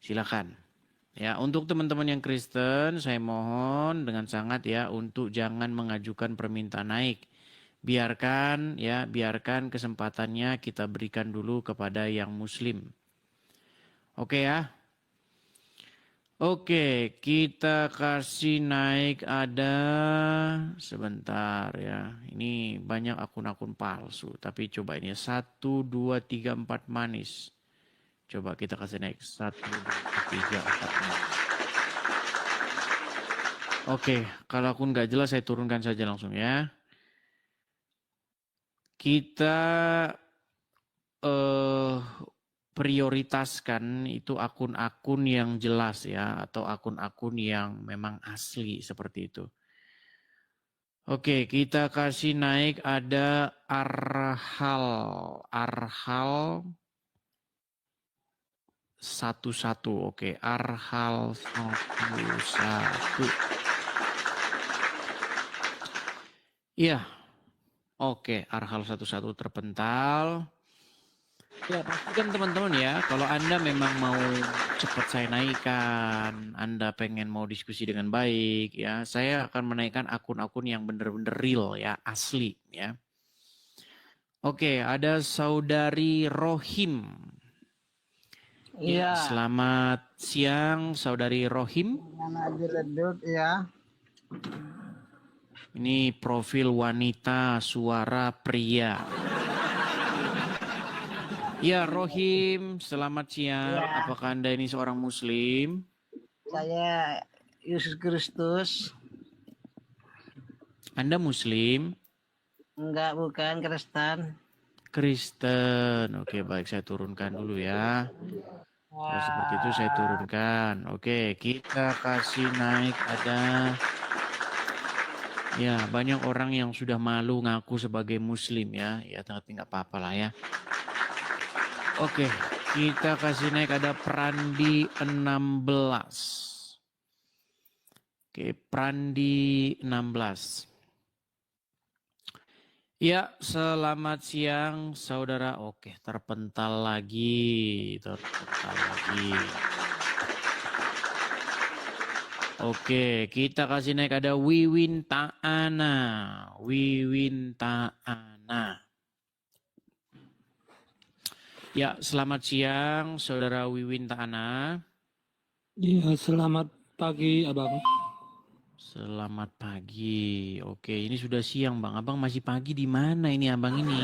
Silakan. Ya, untuk teman-teman yang Kristen, saya mohon dengan sangat ya untuk jangan mengajukan permintaan naik. Biarkan kesempatannya kita berikan dulu kepada yang Muslim. Oke ya. Oke, kita kasih naik ada sebentar ya. Ini banyak akun-akun palsu, tapi coba ini 1, 2, 3, 4 manis. Coba kita kasih naik 1, 2, 3, 4 manis. Oke, kalau akun nggak jelas saya turunkan saja langsung ya. Kita eh prioritaskan itu akun-akun yang jelas ya atau akun-akun yang memang asli seperti itu. Oke, kita kasih naik ada Arhal. Arhal 11. Oke, Arhal 11. Iya, oke, Arhal 11 terpental. Ya, pastikan teman-teman ya, kalau Anda memang mau cepat saya naikkan, Anda pengen mau diskusi dengan baik ya, saya akan menaikkan akun-akun yang benar-benar real ya, asli ya. Oke, ada saudari Rohim. Ya, Iya, selamat siang saudari Rohim. dengan Haji Ledut ya. Ini profil wanita suara pria. Ya, Rohim, selamat siang. Iya, Apakah Anda ini seorang muslim? saya Yesus Kristus. Anda muslim? Enggak, bukan Kristen. Kristen. Oke, baik saya turunkan dulu ya. Kalau seperti itu saya Wah, turunkan. Oke, kita kasih naik ada ya banyak orang yang sudah malu ngaku sebagai muslim ya. Ya, tapi nggak apa-apa lah ya. Oke, kita kasih naik ada Prandi 16. Oke, Prandi 16. Ya, selamat siang saudara. Oke, terpental lagi, terpental lagi. Oke, kita kasih naik ada Wiwin Ta'ana. Wiwin Ta'ana. Ya, selamat siang saudara Wiwin Ta'ana. Iya, selamat pagi, Abang. Selamat pagi. Oke, ini sudah siang, Bang. Abang masih pagi di mana ini, Abang ini?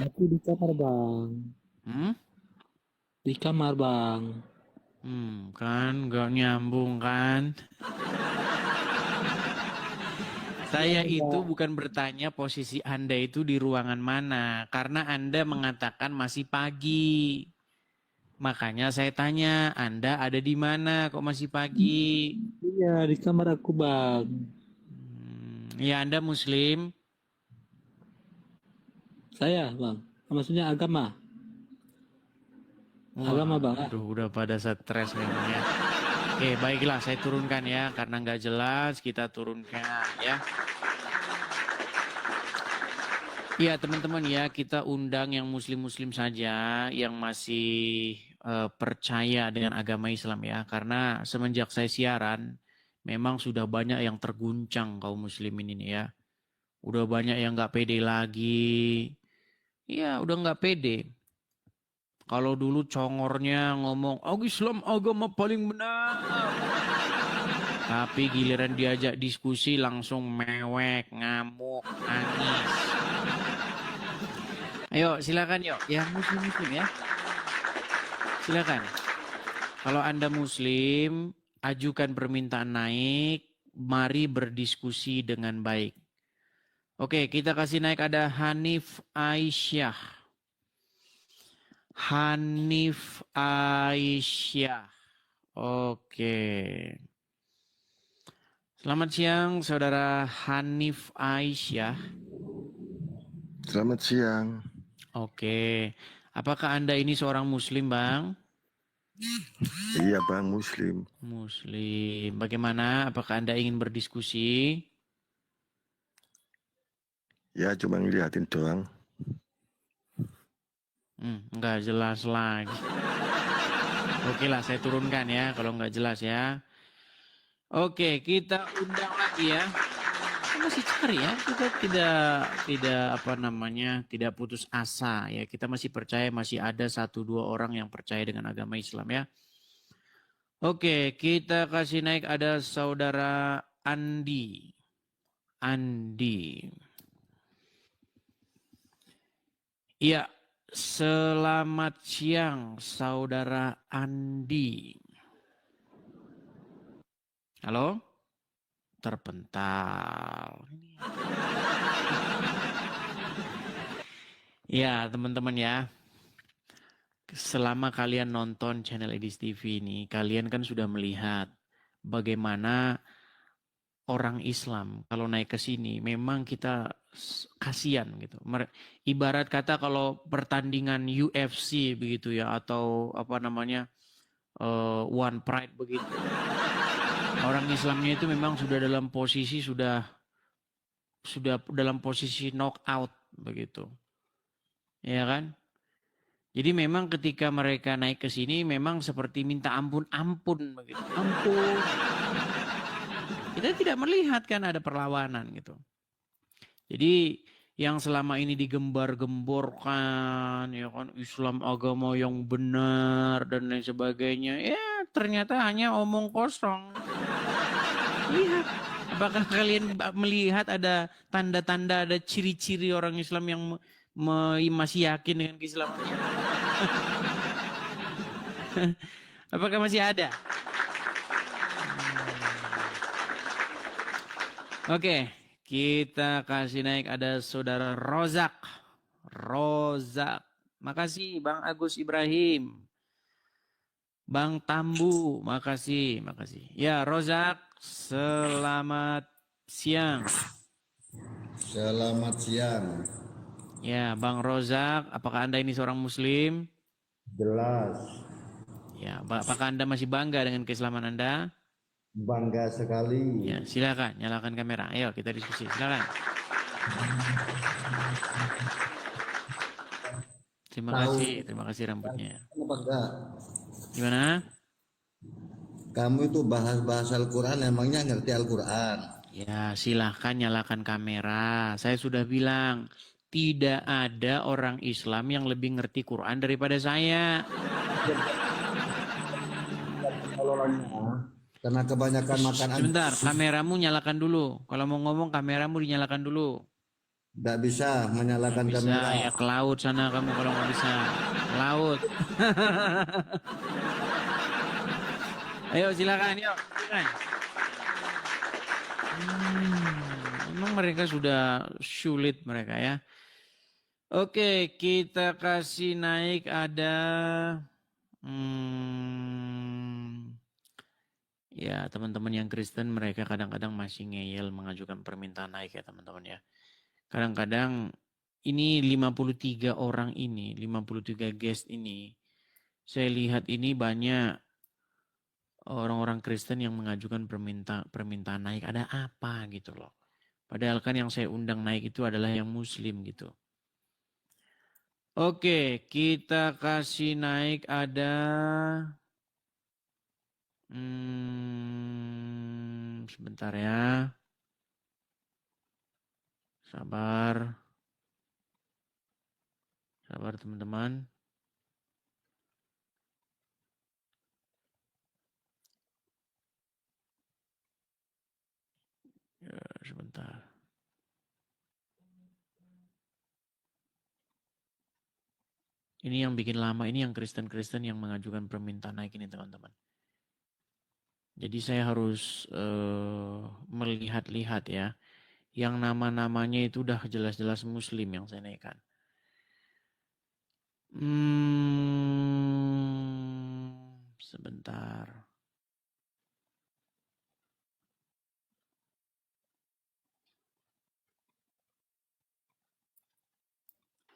Aku di kamar, Bang. Hmm? Di kamar, Bang. Kan nggak nyambung kan? Ya, Saya itu Bang. bukan bertanya posisi Anda itu di ruangan mana, karena Anda mengatakan masih pagi. Makanya saya tanya, Anda ada di mana kok masih pagi? Iya, di kamar aku, Bang. Ya Anda Muslim? Saya, Bang. Maksudnya agama. Agama, Bang. Wah, aduh udah pada stres memang ya. Oke, baiklah saya turunkan ya, karena nggak jelas kita turunkan ya. Ya teman-teman ya, kita undang yang muslim-muslim saja yang masih percaya dengan agama Islam ya. Karena semenjak saya siaran, memang sudah banyak yang terguncang kaum muslimin ini ya. Udah banyak yang nggak pede lagi. Ya udah nggak pede. Kalau dulu congornya ngomong, oh Islam agama paling benar. Tapi giliran diajak diskusi langsung mewek, ngamuk, nangis. Ayo silakan yuk, yang muslim-muslim ya. Silakan. Kalau Anda Muslim, ajukan permintaan naik. Mari berdiskusi dengan baik. Oke, kita kasih naik ada Hanif Aisyah. Hanif Aisyah. Oke. Selamat siang, saudara Hanif Aisyah. Selamat siang. Oke. Apakah Anda ini seorang Muslim, Bang? Iya Bang, Muslim. Muslim. Bagaimana? Apakah Anda ingin berdiskusi? Ya cuma ngeliatin doang. Nggak jelas lagi. Oke lah, saya turunkan ya kalau nggak jelas ya. Oke, kita undang lagi ya. Kita masih cari ya. Kita tidak apa namanya, tidak putus asa ya. Kita masih percaya masih ada 1-2 orang yang percaya dengan agama Islam ya. Oke, kita kasih naik ada saudara Andi. Andi. Iya, selamat siang saudara Andi. Halo? Terpental. Ya, teman-teman ya. Selama kalian nonton channel Edis TV ini, kalian kan sudah melihat bagaimana orang Islam kalau naik ke sini memang kita kasihan gitu. Ibarat kata kalau pertandingan UFC begitu ya atau apa namanya One Pride begitu. Orang Islamnya itu memang sudah dalam posisi sudah dalam posisi knockout begitu. Ya kan? Jadi memang ketika mereka naik ke sini memang seperti minta ampun begitu. Ampun. Kita tidak melihat kan ada perlawanan gitu. Jadi yang selama ini digembar-gemborkan ya kan Islam agama yang benar dan lain sebagainya ya ternyata hanya omong kosong. Lihat, apakah kalian melihat ada tanda-tanda ada ciri-ciri orang Islam yang masih yakin dengan keislamannya? Apakah masih ada? Oke, kita kasih naik ada saudara Rozak. Rozak. Makasih Bang Agus Ibrahim. Bang Tambu, makasih. Ya, Rozak, selamat siang. Selamat siang. Ya, Bang Rozak, apakah Anda ini seorang Muslim? Jelas. Ya, apakah Anda masih bangga dengan keislaman Anda? Bangga sekali. Ya, silakan nyalakan kamera. Ayo kita diskusi. Silakan. Terima kasih rambutnya. Apa enggak? Gimana? Kamu itu bahas Al-Quran, emangnya ngerti Al-Quran? Ya, silahkan nyalakan kamera. Saya sudah bilang, tidak ada orang Islam yang lebih ngerti Quran daripada saya. Karena kebanyakan makan Sebentar, kameramu nyalakan dulu. Kalau mau ngomong, kameramu dinyalakan dulu. Nggak bisa menyalakan Nggak bisa, kamera. ya ke laut sana kamu kalau nggak bisa. Ke laut. Ayo silakan, yuk. Silakan. Memang mereka sudah sulit mereka ya. Oke, kita kasih naik ada ya teman-teman yang Kristen mereka kadang-kadang masih ngeyel mengajukan permintaan naik ya teman-teman ya. Kadang-kadang ini 53 orang ini, 53 guest ini, saya lihat ini banyak orang-orang Kristen yang mengajukan permintaan naik. Ada apa gitu loh. Padahal kan yang saya undang naik itu adalah yang Muslim gitu. Oke, kita kasih naik ada sebentar ya. Sabar. Sabar teman-teman. Ya, sebentar. Ini yang bikin lama, ini yang Kristen-Kristen yang mengajukan permintaan naik ini teman-teman. Jadi saya harus melihat-lihat ya. Yang nama-namanya itu udah jelas-jelas Muslim yang saya naikkan. Sebentar.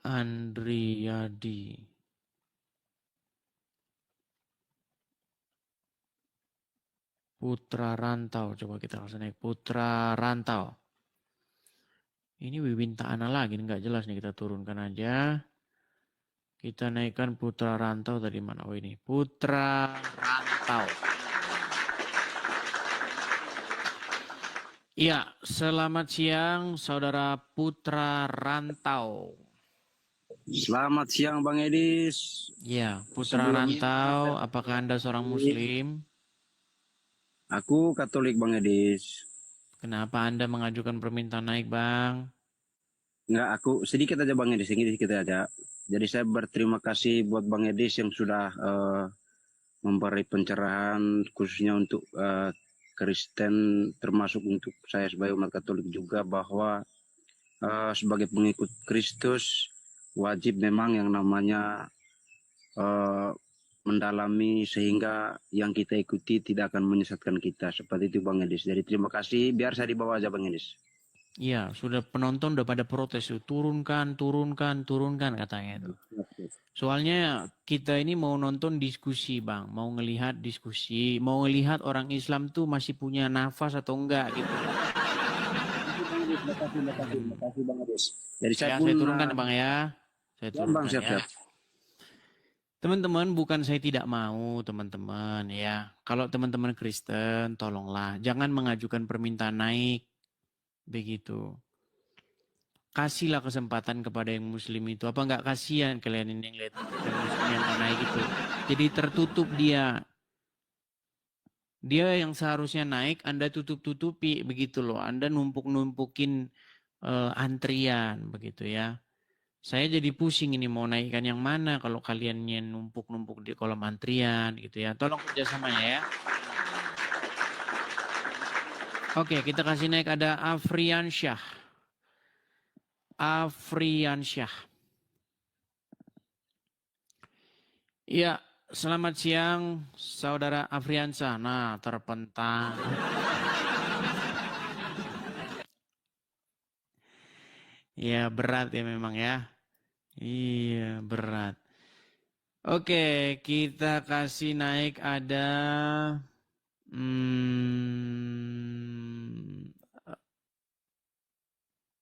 Andriyadi. Putra Rantau. Coba kita langsung naik. Putra Rantau. Ini Wiwin Ta'ana lagi. Nggak jelas nih kita turunkan aja. Kita naikkan Putra Rantau tadi mana? Oh ini, Putra Rantau. Iya, selamat siang Saudara Putra Rantau. Selamat siang Bang Edis. Iya, Putra Sebelumnya, Rantau, apakah Anda seorang Muslim? Aku Katolik Bang Edis. Kenapa Anda mengajukan permintaan naik, Bang? Enggak, aku sedikit aja Bang Edis, sedikit aja. Jadi saya berterima kasih buat Bang Edis yang sudah memberi pencerahan khususnya untuk Kristen, termasuk untuk saya sebagai umat Katolik juga, bahwa sebagai pengikut Kristus wajib memang yang namanya mendalami sehingga yang kita ikuti tidak akan menyesatkan kita. Seperti itu Bang Edis. Jadi terima kasih, biar saya dibawa aja Bang Edis. Iya, sudah penonton udah pada protes tuh. Turunkan katanya itu. Soalnya kita ini mau nonton diskusi, Bang. Mau ngelihat diskusi, mau ngelihat orang Islam tuh masih punya nafas atau enggak gitu. Terima kasih Bang Edis. Jadi Ya, saya turunkan Bang ya. Saya Ya, turunkan Bang, siap, ya. siap. Teman-teman, bukan saya tidak mau, teman-teman ya. Kalau teman-teman Kristen, tolonglah jangan mengajukan permintaan naik begitu. Kasihlah kesempatan kepada yang Muslim itu. Apa enggak kasihan kalian ini yang lihat yang Muslim yang mau naik itu? Jadi tertutup dia. Dia yang seharusnya naik, Anda tutup-tutupi begitu loh. Anda numpuk-numpukin antrian begitu ya. Saya jadi pusing ini mau naikkan yang mana kalau kalian numpuk-numpuk di kolom antrian gitu ya. Tolong kerjasamanya ya. Oke, kita kasih naik ada Afriansyah. Afriansyah. Iya, selamat siang Saudara Afriansyah. Nah, terpentang. Ya, berat ya memang ya. Iya, berat. Oke, kita kasih naik ada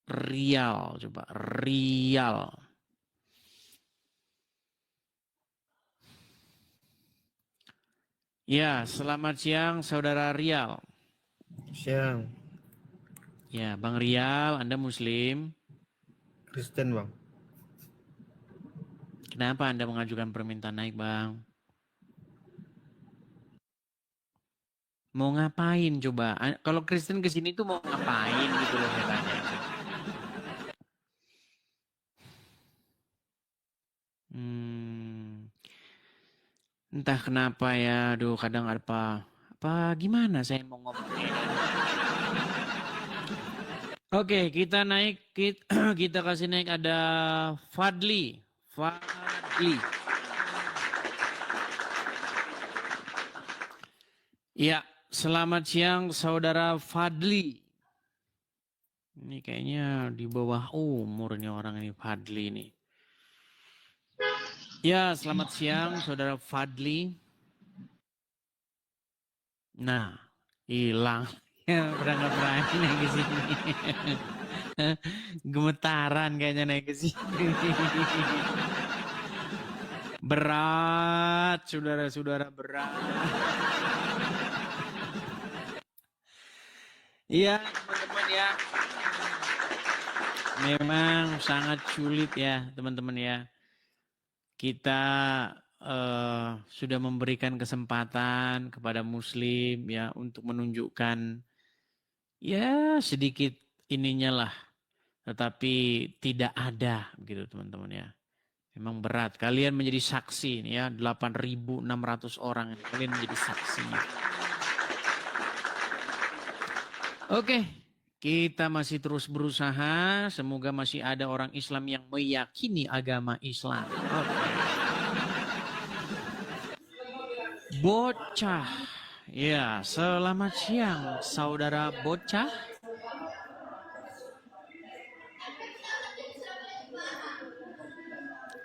Rial, coba Rial. Ya, selamat siang Saudara Rial. Siang, Ya, Bang Rial, Anda Muslim. Kristen Bang. Kenapa Anda mengajukan permintaan naik, Bang? Mau ngapain coba? Kalau Kristen ke sini tuh mau ngapain gitu loh saya tanya. Entah kenapa ya, aduh kadang apa gimana saya mau ngomongnya. Oke, kita naik, kita kasih naik ada Fadli. Ya, selamat siang Saudara Fadli. Ini kayaknya di bawah umurnya orang ini Fadli ini. Ya, selamat siang Saudara Fadli. Nah, hilang. Ya, udah nggak berani naik ke sini. Gemetaran kayaknya naik ke sini. Berat, saudara-saudara, berat. Iya, teman-teman ya. Memang sangat sulit ya, teman-teman ya. Kita sudah memberikan kesempatan kepada Muslim ya untuk menunjukkan ya sedikit ininya lah, tetapi tidak ada gitu teman-teman ya. Memang berat. Kalian menjadi saksi nih ya, 8.600 orang kalian menjadi saksi. Oke, kita masih terus berusaha. Semoga masih ada orang Islam yang meyakini agama Islam. Oke. Bocah. Ya, selamat siang Saudara Bocah.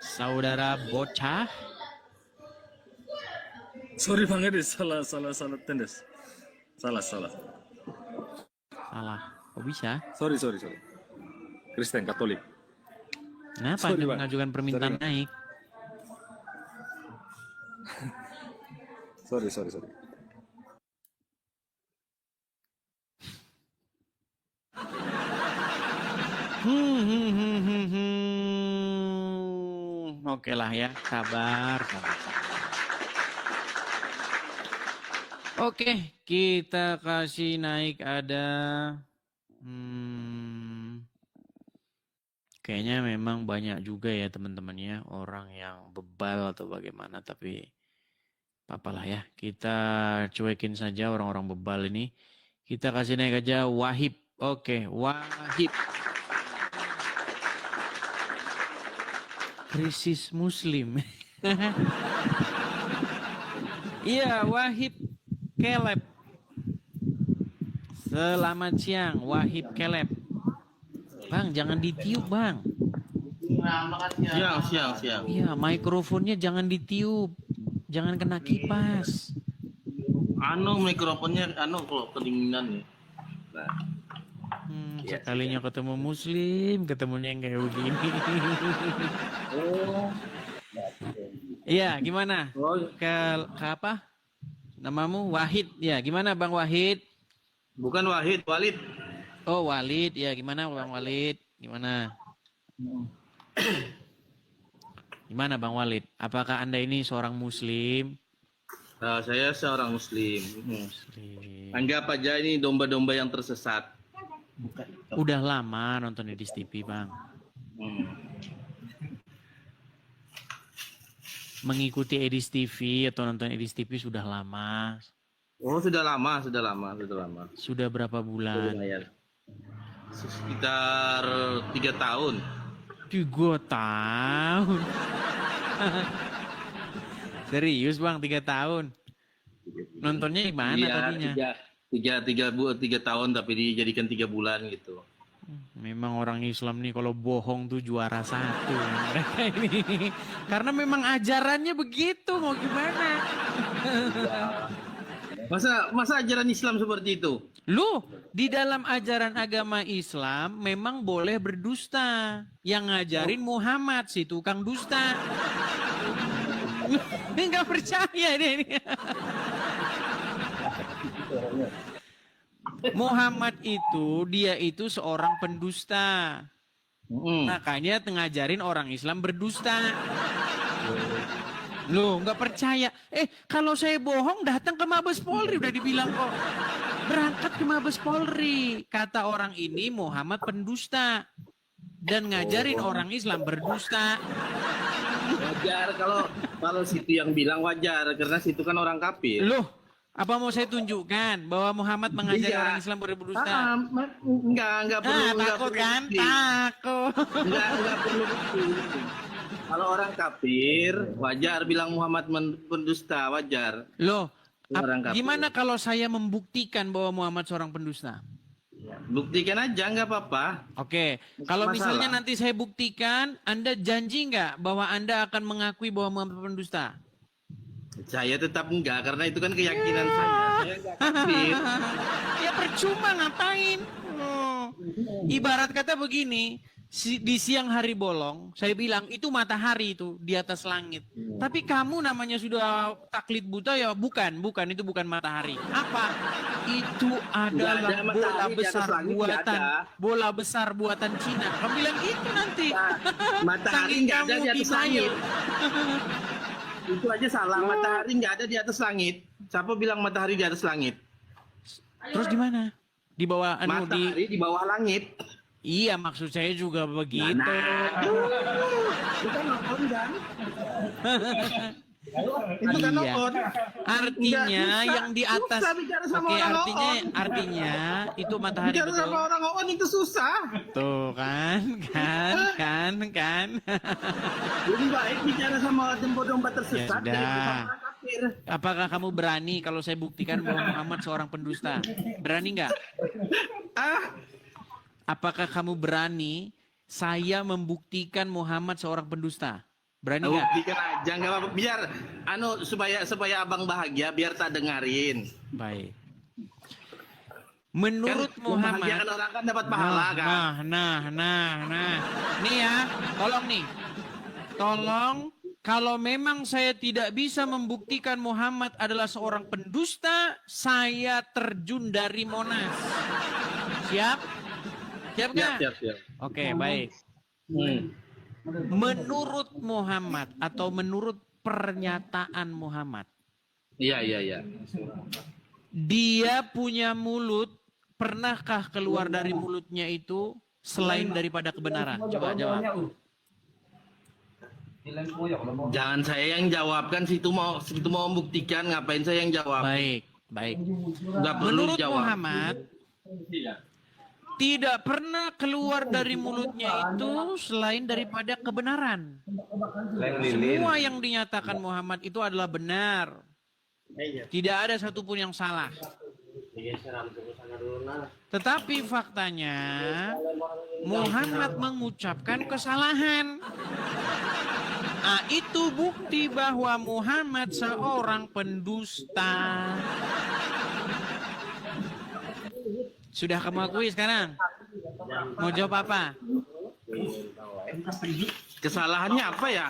Saudara Bocah. Sorry Bang Edis, salah tendes. Salah. Salah. Kok bisa? Sorry. Kristen Katolik. Kenapa Sorry, Anda Bang. mengajukan permintaan Sorry, Bang. naik? Sorry. Oke lah ya, sabar. Oke, kita kasih naik ada. Kayaknya memang banyak juga ya teman-teman ya orang yang bebal atau bagaimana, tapi apalah ya, kita cuekin saja orang-orang bebal ini. Kita kasih naik aja Wahib. Oke, Wahib. Krisis Muslim. Iya, Wahib Keleb. Selamat siang, Wahib Keleb. Bang, jangan ditiup, Bang. Siang. Iya, mikrofonnya jangan ditiup. Jangan kena kipas. Mikrofonnya kalau kedinginan nih. Sekalinya ketemu Muslim, ketemunya yang kayak begini. Iya, gimana? Ke apa? Namamu Wahid. Ya, gimana Bang Wahid? Bukan Wahid, Walid. Oh, Walid. Ya, gimana Bang Walid? Gimana? Gimana Bang Walid? Apakah Anda ini seorang Muslim? Saya seorang Muslim. Muslim. Anggap aja ini domba-domba yang tersesat. Udah lama nonton Edis TV, Bang. Mengikuti Edis TV atau nonton Edis TV sudah lama. Oh, sudah lama. Sudah berapa bulan? Lumayan. Sekitar 3 tahun. 3 tahun. Serius Bang, 3 tahun. Nontonnya di mana tadinya? 3 tahun tapi dijadikan 3 bulan gitu. Memang orang Islam nih kalau bohong tuh juara 1 ya, mereka ini. Karena memang ajarannya begitu, mau gimana? Masa ajaran Islam seperti itu? Lu, di dalam ajaran agama Islam memang boleh berdusta. Yang ngajarin Muhammad, si tukang dusta. Ini nggak percaya dia ini. Muhammad itu, dia itu seorang pendusta. Makanya ngajarin orang Islam berdusta. Loh, nggak percaya. Kalau saya bohong datang ke Mabes Polri, udah dibilang kok. Berangkat ke Mabes Polri. Kata orang ini Muhammad pendusta. Dan ngajarin orang Islam berdusta. Wajar kalau situ yang bilang wajar karena situ kan orang kafir. Loh, apa mau saya tunjukkan bahwa Muhammad mengajari orang Islam berdusta? Enggak perlu. Takut kan? Takut. Enggak perlu bukti. Kalau orang kafir, wajar bilang Muhammad pendusta, wajar. Loh, Orang kafir. gimana kalau saya membuktikan bahwa Muhammad seorang pendusta? Buktikan aja, nggak apa-apa. Oke, kalau Masalah. misalnya nanti saya buktikan, Anda janji nggak bahwa Anda akan mengakui bahwa Muhammad pendusta? Saya tetap enggak, karena itu kan keyakinan saya. Saya enggak kafir. Ya percuma ngapain? Ibarat kata begini, di siang hari bolong, saya bilang itu matahari itu di atas langit. Tapi kamu namanya sudah taklid buta ya bukan itu bukan matahari. Apa? Itu adalah Nggak ada bola matahari di atas besar langit, nggak buatan ada. bola besar buatan Cina. Kamu bilang gitu nanti. Matahari Saking nggak ada kamu di atas denial. langit. Itu aja salah. Matahari nggak ada di atas langit. Siapa bilang matahari di atas langit? Terus di mana? Di bawah Matahari di bawah langit. Iya, maksud saya juga begitu. Bukan nonton kan? Itu kan Iya. nonton. Artinya Nggak, yang di atas. susah bicara sama Oke, orang artinya itu matahari Bicara betul. sama orang on itu susah. Tuh kan. Lebih baik bicara sama domba-domba Ya tersesat sudah. daripada sama orang kafir. Apakah kamu berani kalau saya buktikan bahwa Muhammad seorang pendusta? Berani nggak? Apakah kamu berani saya membuktikan Muhammad seorang pendusta? Berani nggak? Buktikan aja nggak apa-apa. Biar supaya abang bahagia, biar tak dengarin. Baik. Menurut Kan Muhammad. membahagiakan orang kan dapat pahala kan. Nah. Nih ya, tolong nih. Tolong kalau memang saya tidak bisa membuktikan Muhammad adalah seorang pendusta, saya terjun dari Monas. Siap? Siap nggak? Siap. Oke, baik. Menurut Muhammad atau menurut pernyataan Muhammad, Iya. dia punya mulut, pernahkah keluar dari mulutnya itu selain daripada kebenaran? Coba jawab. Jangan saya yang jawab, kan situ mau membuktikan, ngapain saya yang jawab? Baik, baik. Nggak perlu Menurut jawab. Muhammad, tidak pernah keluar dari mulutnya itu selain daripada kebenaran. Semua yang dinyatakan Muhammad itu adalah benar. Tidak ada satupun yang salah. Tetapi faktanya Muhammad mengucapkan kesalahan. Nah, itu bukti bahwa Muhammad seorang pendusta. Sudah kamu akui sekarang? Mau jawab apa? Kesalahannya apa ya?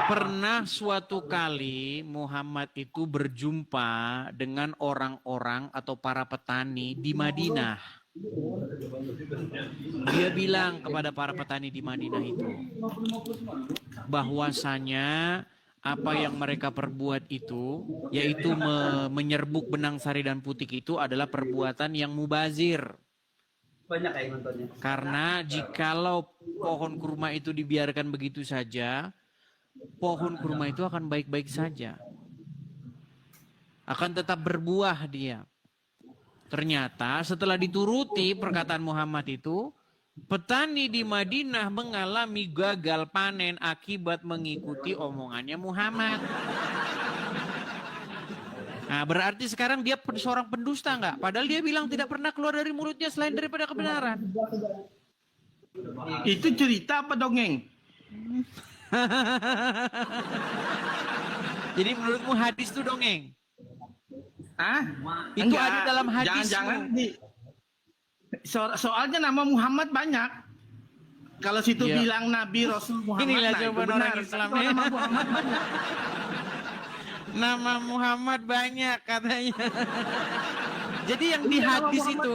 Pernah suatu kali Muhammad itu berjumpa dengan orang-orang atau para petani di Madinah. Dia bilang kepada para petani di Madinah itu bahwasanya apa yang mereka perbuat itu, yaitu menyerbuk benang sari dan putik itu adalah perbuatan yang mubazir. Karena jikalau pohon kurma itu dibiarkan begitu saja, pohon kurma itu akan baik-baik saja. Akan tetap berbuah dia. Ternyata setelah dituruti perkataan Muhammad itu, petani di Madinah mengalami gagal panen akibat mengikuti omongannya Muhammad. Nah, berarti sekarang dia seorang pendusta nggak? Padahal dia bilang tidak pernah keluar dari mulutnya selain daripada kebenaran. Itu cerita apa dongeng? Jadi menurutmu hadis itu dongeng? Itu Enggak. ada dalam hadis. Jangan-jangan soalnya nama Muhammad banyak. Kalau situ Iya. bilang Nabi Rasul Muhammad, Inilah nah, itu jawaban benar. orang Islam. Kalau nama Muhammad banyak. Nama Muhammad banyak katanya. Jadi yang di hadis itu,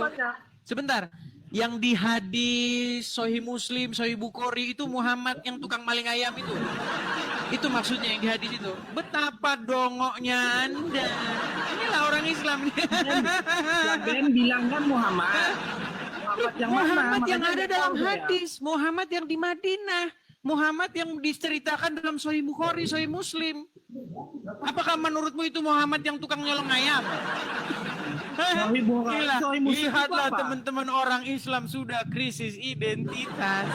sebentar, yang di hadis Sahih Muslim, Sahih Bukhari itu Muhammad yang tukang maling ayam itu. Itu maksudnya yang di hadis itu. Betapa dongoknya Anda. Inilah orang Islam. Yang bilang kan Muhammad. Muhammad yang mana? Muhammad yang Makanya ada dia dalam tahu ya. hadis, Muhammad yang di Madinah, Muhammad yang diceritakan dalam Sahih Bukhari, Sahih Muslim. Apakah menurutmu itu Muhammad yang tukang nyolong ayam? Sahih Bukhari, Gila, Sahih Muslim itu lihatlah apa? teman-teman orang Islam sudah krisis identitas.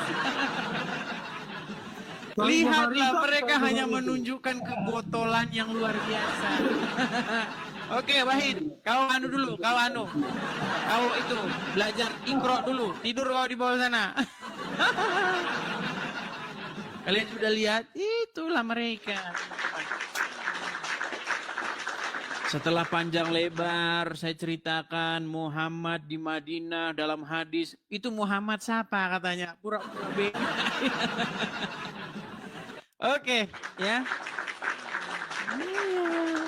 Sahih Bukhari Lihatlah itu apa? mereka Sahih hanya Bukhari itu. menunjukkan kebotolan yang luar biasa. Oke, Wahid, kau anu dulu, kau anu. Kau itu belajar Iqra dulu, tidur kau di bawah sana. Kalian sudah lihat? Itulah mereka. Setelah panjang lebar saya ceritakan Muhammad di Madinah dalam hadis. Itu Muhammad siapa katanya? Pura-pura beda. Oke, ya.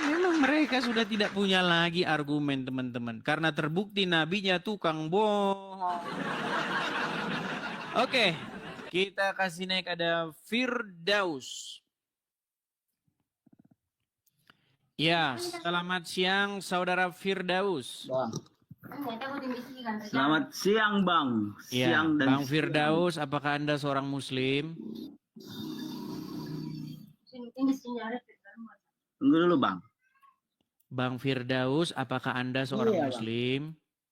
Memang mereka sudah tidak punya lagi argumen teman-teman. Karena terbukti nabinya tukang bohong. Oke, kita kasih naik ada Firdaus. Ya, selamat siang saudara Firdaus. Selamat siang Bang. Ya, Siang dan Bang Firdaus, apakah Anda seorang Muslim? Tunggu dulu Bang. Bang Firdaus, apakah Anda seorang Iya, Bang. Muslim?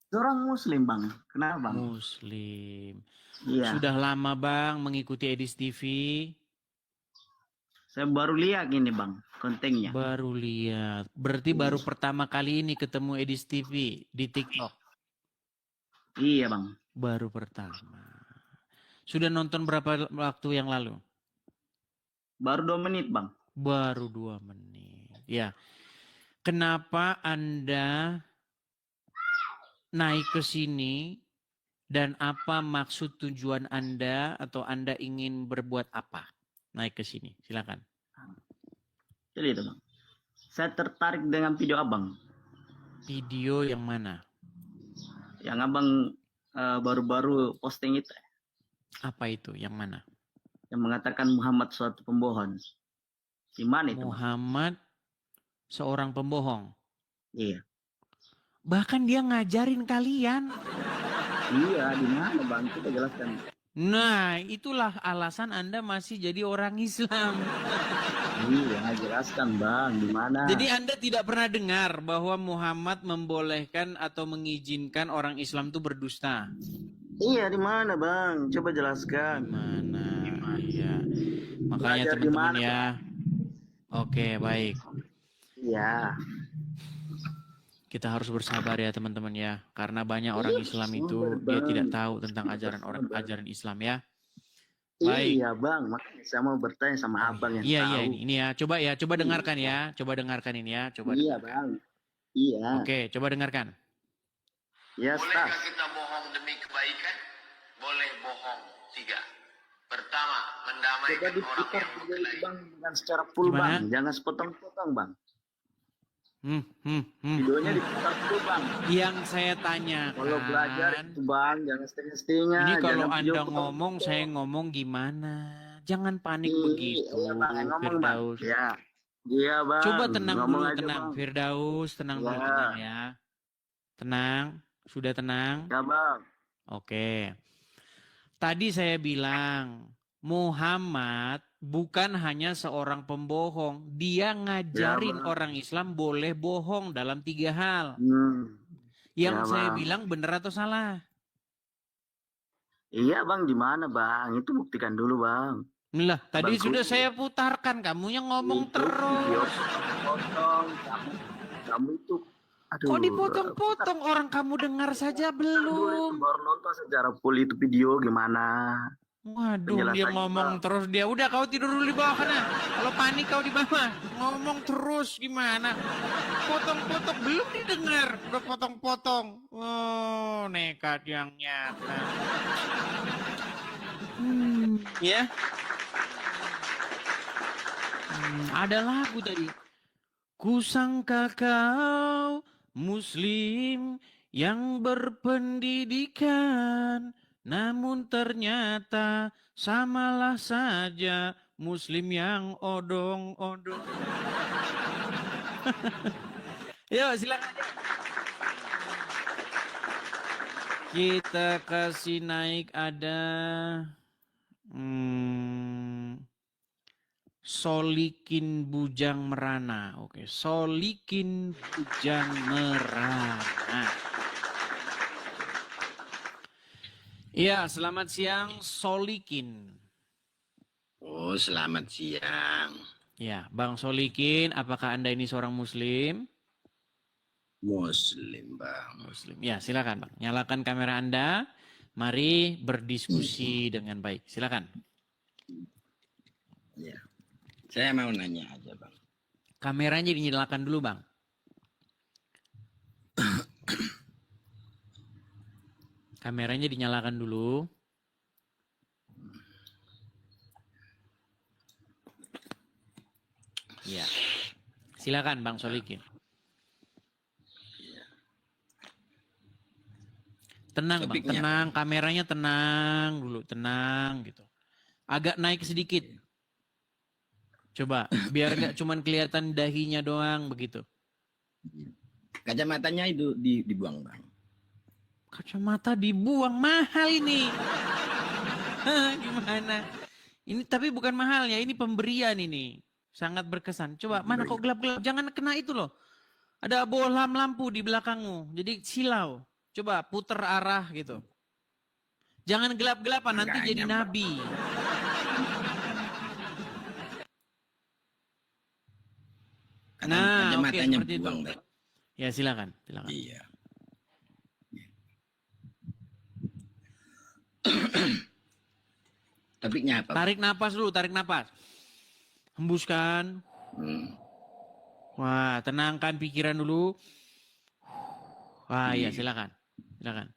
Seorang Muslim Bang. Kenapa Bang? Muslim. Iya. Sudah lama Bang mengikuti Edis TV? Saya baru lihat ini Bang kontennya. Baru lihat. Berarti baru pertama kali ini ketemu Edis TV di TikTok? Iya Bang. Baru pertama. Sudah nonton berapa waktu yang lalu? Baru 2 menit Bang. Baru 2 menit. Ya. Kenapa Anda naik ke sini dan apa maksud tujuan Anda atau Anda ingin berbuat apa? naik ke sini. Silakan. Jadi itu bang. Saya tertarik dengan video abang. Video yang mana? Yang abang baru-baru posting itu. Apa itu? Yang mana? Yang mengatakan Muhammad suatu pembohong. Di mana itu bang? Muhammad seorang pembohong. Iya. Bahkan dia ngajarin kalian. Iya, di mana bang? Kita jelaskan. Nah, itulah alasan Anda masih jadi orang Islam. Iya, jelaskan bang. Di mana? Jadi Anda tidak pernah dengar bahwa Muhammad membolehkan atau mengizinkan orang Islam itu berdusta. Iya, di mana bang? Coba jelaskan. Mana? Iya. Makanya Belajar di teman-teman mana, ya. Oke, baik. Iya. Kita harus bersabar ya teman-teman ya. Karena banyak orang Islam itu dia tidak tahu tentang ajaran Islam ya. Baik. Iya bang, makanya saya mau bertanya sama abang yang Iya, tahu. iya ini ya. Coba dengarkan ya. Coba dengarkan ini ya. Coba. Iya dengarkan. bang. Iya. Oke, coba dengarkan. Ya, Bolehkah Staf. kita bohong demi kebaikan? Boleh bohong. 3. Pertama, Coba mendamaikan orang diputar yang video berkelahi. itu bang dengan secara full Gimana? bang, jangan sepotong-potong bang. Hmm. Videonya diputar full bang. Yang saya tanyakan. Kalau belajar itu bang, jangan setengah-setengah. Ini kalau jangan video Anda potong-potong. ngomong, saya ngomong gimana? Jangan panik Iya, begitu, iya, bang, yang ngomong bang. Firdaus. Ya. Iya bang. Coba tenang Ngomong dulu, aja, tenang. Bang. Firdaus, tenang dulu, Ya. tenang ya. Tenang, sudah tenang? Ya bang. Oke. Tadi saya bilang, Muhammad bukan hanya seorang pembohong. Dia ngajarin Ya, Bang. orang Islam boleh bohong dalam 3 hal. Yang Ya, saya Bang. bilang benar atau salah? Iya bang, di mana bang? Itu buktikan dulu bang. Lah, tadi Bang, sudah Kudu. saya putarkan. Kamunya ngomong Itu video terus. potong. Kamu itu. Aduh. Kok dipotong-potong? Orang kamu dengar saja belum? Baru nonton secara full itu video gimana? Waduh, dia Penjelasannya, ngomong Bang. terus. Dia udah, kau tidur dulu di bawah sana. Kalau panik kau di bawah. Ngomong terus gimana? Potong-potong belum didengar. Udah potong-potong. Oh, nekat yang nyata. Ya. Ada lagu tadi. Kusangka kau Muslim yang berpendidikan, namun ternyata samalah saja Muslim yang odong-odong. Yuk silakan. Kita kasih naik ada Solikin Bujang Merana. Oke, Solikin Bujang Merana. Iya, selamat siang Solikin. Oh, selamat siang. Ya, Bang Solikin, apakah Anda ini seorang Muslim? Muslim, Bang. Muslim. Ya, silakan Bang. Nyalakan kamera Anda. Mari berdiskusi dengan baik. Silakan. Ya. Saya mau nanya aja, Bang. Kameranya dinyalakan dulu, Bang. Kameranya dinyalakan dulu. Ya. Silakan Bang Solikin. Tenang Bang, Topiknya. tenang. Kameranya tenang dulu, tenang gitu. Agak naik sedikit. Coba, biar nggak cuman kelihatan dahinya doang begitu. Kacamatanya itu dibuang, Bang. Kacamata dibuang, mahal ini. Gimana? Ini tapi bukan mahal ya, ini pemberian ini. Sangat berkesan. Coba, mana kok gelap-gelap? Jangan kena itu loh. Ada bohlam lampu di belakangmu. Jadi silau. Coba puter arah gitu. Jangan gelap-gelapan, nanti jadi nabi. Nah, oke, Kacamatanya seperti itu. buang, Bang. Ya, silakan, silakan. Iya. Topiknya apa? Tarik napas dulu, tarik napas. Hembuskan. Wah, tenangkan pikiran dulu. Wah, iya, silakan. Silakan.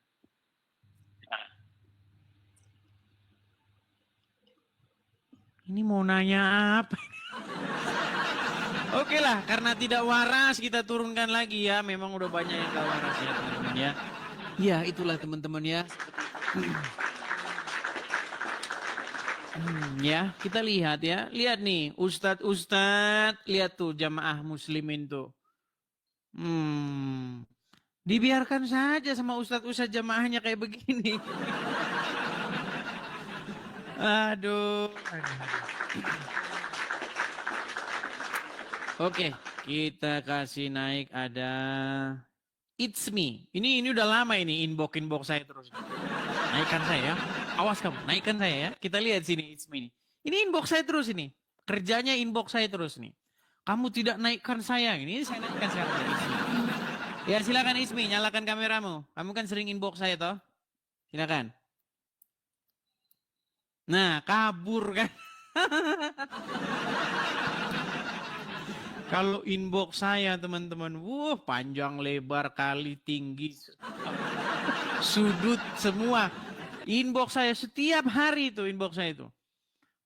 Ini mau nanya apa? Oke lah, karena tidak waras kita turunkan lagi ya. Memang udah banyak yang gak waras ya teman-teman ya. Ya itulah teman-teman ya. Ya kita lihat ya. Lihat nih Ustadz, lihat tuh jamaah muslimin tuh. Dibiarkan saja sama Ustadz jamaahnya kayak begini. Aduh. Oke, kita kasih naik ada It's Me. Ini udah lama ini inbox saya terus. Naikkan saya ya. Awas kamu, naikkan saya ya. Kita lihat sini It's Me. Ini inbox saya terus ini. Kerjanya inbox saya terus nih. Kamu tidak naikkan saya. Ini saya naikkan sekarang. Ya silakan It's Me, nyalakan kameramu. Kamu kan sering inbox saya toh. Silakan. Nah, kabur kan. Kalau inbox saya teman-teman, panjang lebar kali tinggi, sudut semua. Inbox saya setiap hari itu inbox saya itu.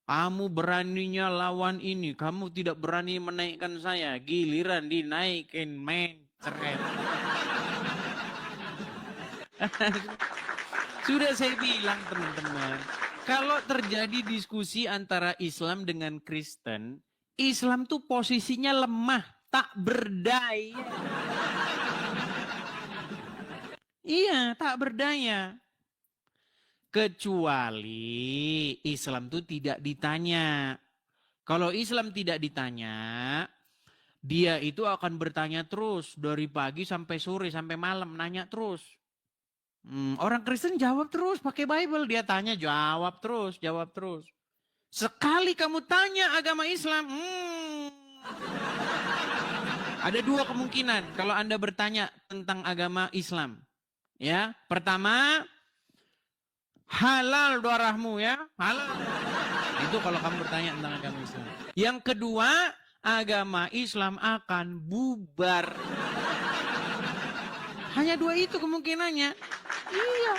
Kamu beraninya lawan ini, kamu tidak berani menaikkan saya. Giliran dinaikin main ceret. Sudah saya bilang teman-teman, kalau terjadi diskusi antara Islam dengan Kristen, Islam tuh posisinya lemah, tak berdaya. Iya, tak berdaya. Kecuali Islam tuh tidak ditanya. Kalau Islam tidak ditanya, dia itu akan bertanya terus dari pagi sampai sore sampai malam, nanya terus. Orang Kristen jawab terus pakai Bible, dia tanya jawab terus, jawab terus. Sekali kamu tanya agama Islam, ada dua kemungkinan kalau Anda bertanya tentang agama Islam. Ya, pertama, halal darahmu ya, halal. Itu kalau kamu bertanya tentang agama Islam. Yang kedua, agama Islam akan bubar. Hanya dua itu kemungkinannya. Iya.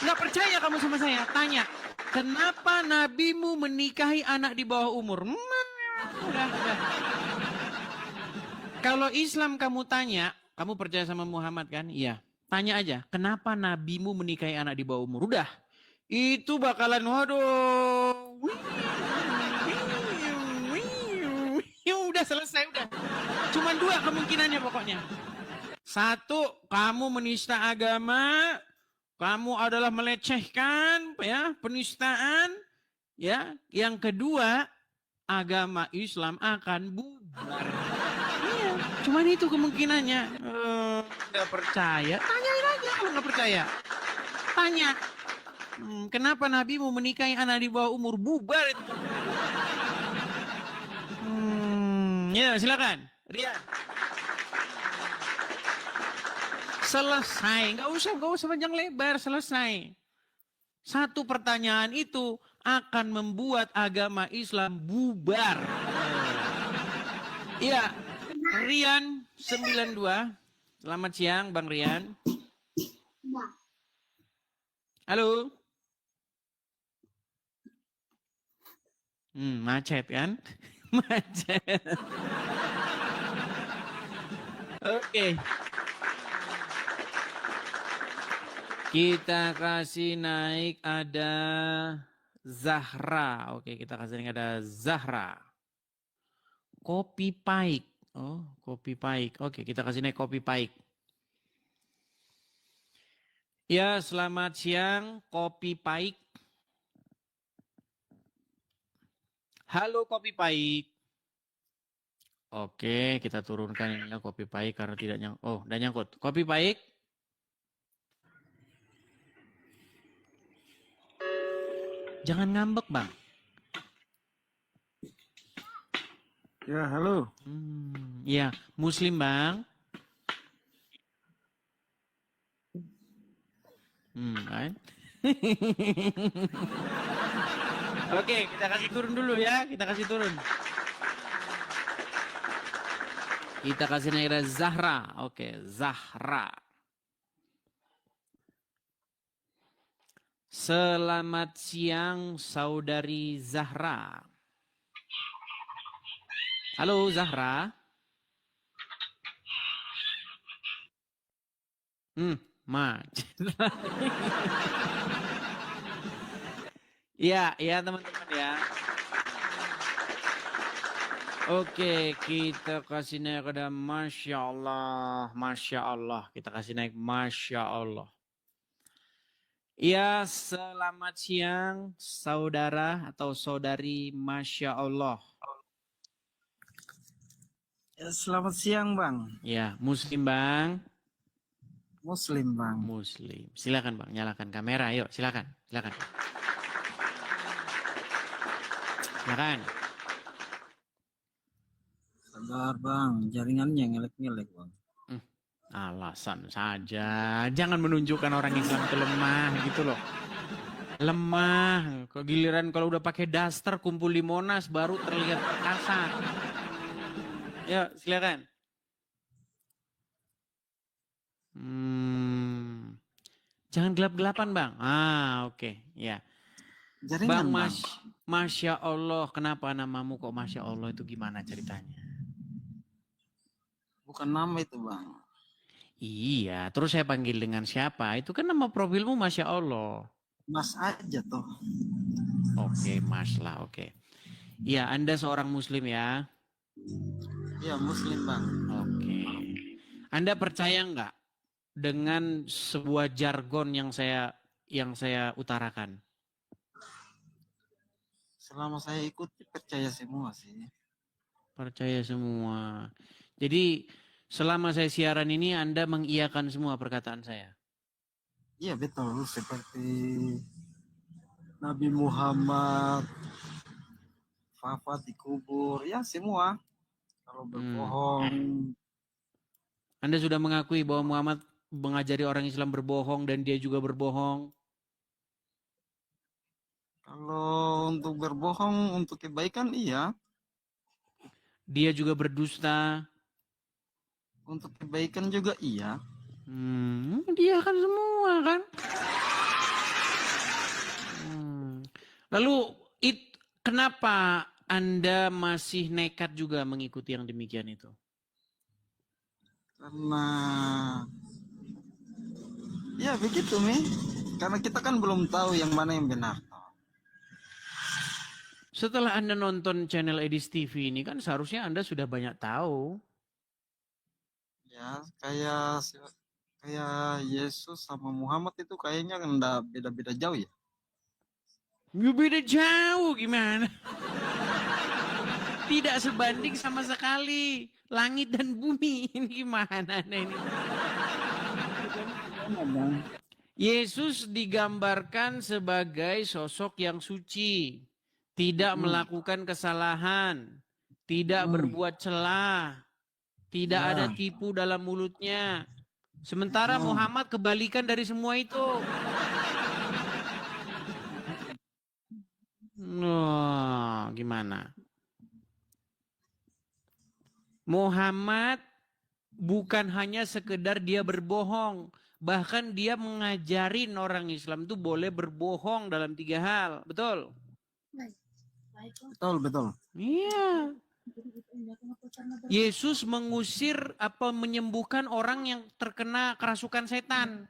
Nggak percaya kamu sama saya? Tanya. Kenapa nabimu menikahi anak di bawah umur? Udah. Kalau Islam kamu tanya, kamu percaya sama Muhammad kan? Iya. Tanya aja, kenapa nabimu menikahi anak di bawah umur? Udah. Itu bakalan, waduh. Udah selesai, udah. Cuman dua kemungkinannya pokoknya. Satu, kamu menista agama. Kamu adalah melecehkan, ya, penistaan, ya. Yang kedua, agama Islam akan bubar. Iya, cuman itu kemungkinannya. Nggak percaya? Tanyain aja kalau nggak percaya. Tanya, kenapa Nabi mau menikahi anak di bawah umur? Bubar itu. Ya, silakan, Rian. Selesai, nggak usah panjang lebar, selesai. Satu pertanyaan itu akan membuat agama Islam bubar. Iya, Rian 92. Selamat siang, Bang Rian. Halo. Macet kan? Macet. Oke. Kita kasih naik ada Zahra. Oke, kita kasih naik ada Zahra. Kopi Paik. Oh, Kopi Paik. Oke, kita kasih naik Kopi Paik. Ya, selamat siang Kopi Paik. Halo Kopi Paik. Oke, kita turunkan ini Kopi Paik karena tidak nyangkut. Oh, udah nyangkut. Kopi Paik. Jangan ngambek, Bang. Ya, halo. Ya, Muslim, Bang. Kan? Oke, kita kasih turun dulu ya. Kita kasih turun. Kita kasih naik Zahra. Oke, Zahra. Selamat siang, Saudari Zahra. Halo Zahra. Ma. Iya, iya teman-teman ya. Oke, kita kasih naik ada Masya Allah. Masya Allah. Kita kasih naik Masya Allah. Ya, selamat siang saudara atau saudari Masya Allah. Ya, selamat siang Bang. Ya, Muslim Bang. Muslim Bang. Muslim. Silakan Bang, nyalakan kamera. Yuk, silakan. Silakan. Silakan. Sabar Bang, jaringannya ngelek-ngelek Bang. Alasan saja. Jangan menunjukkan orang Islam itu lemah gitu loh. Lemah. Kalau giliran kalau udah pakai daster kumpul di Monas baru terlihat perkasa. Ya, silakan. Jangan gelap-gelapan Bang. Oke. Ya. Jaringan Bang Masya Allah. Kenapa namamu kok Masya Allah itu gimana ceritanya? Bukan nama itu Bang. Iya, terus saya panggil dengan siapa? Itu kan nama profilmu Masya Allah. Mas aja toh. Oke, Mas lah, oke. Iya, Anda seorang Muslim ya? Iya, Muslim Bang. Oke. Anda percaya nggak dengan sebuah jargon yang saya utarakan? Selama saya ikuti percaya semua sih. Percaya semua. Jadi selama saya siaran ini Anda mengiyakan semua perkataan saya? Iya betul, seperti Nabi Muhammad, wafat dikubur, ya semua. Kalau berbohong. Anda sudah mengakui bahwa Muhammad mengajari orang Islam berbohong dan dia juga berbohong? Kalau untuk berbohong, untuk kebaikan iya. Dia juga berdusta? Untuk kebaikan juga iya. Dia kan semua kan. Lalu kenapa Anda masih nekat juga mengikuti yang demikian itu? Karena ya begitu Mi. Karena kita kan belum tahu yang mana yang benar. Setelah Anda nonton channel Edis TV ini kan seharusnya Anda sudah banyak tahu. Ya, kayak Yesus sama Muhammad itu kayaknya enggak beda-beda jauh ya. Beda jauh gimana? Tidak sebanding sama sekali. Langit dan bumi ini gimana ini? Yesus digambarkan sebagai sosok yang suci, tidak melakukan kesalahan, tidak berbuat celah, tidak ada tipu dalam mulutnya. Sementara Muhammad kebalikan dari semua itu. Gimana? Muhammad bukan hanya sekedar dia berbohong. Bahkan dia mengajarin orang Islam itu boleh berbohong dalam 3 hal. Betul? Betul. Iya. Yesus mengusir menyembuhkan orang yang terkena kerasukan setan.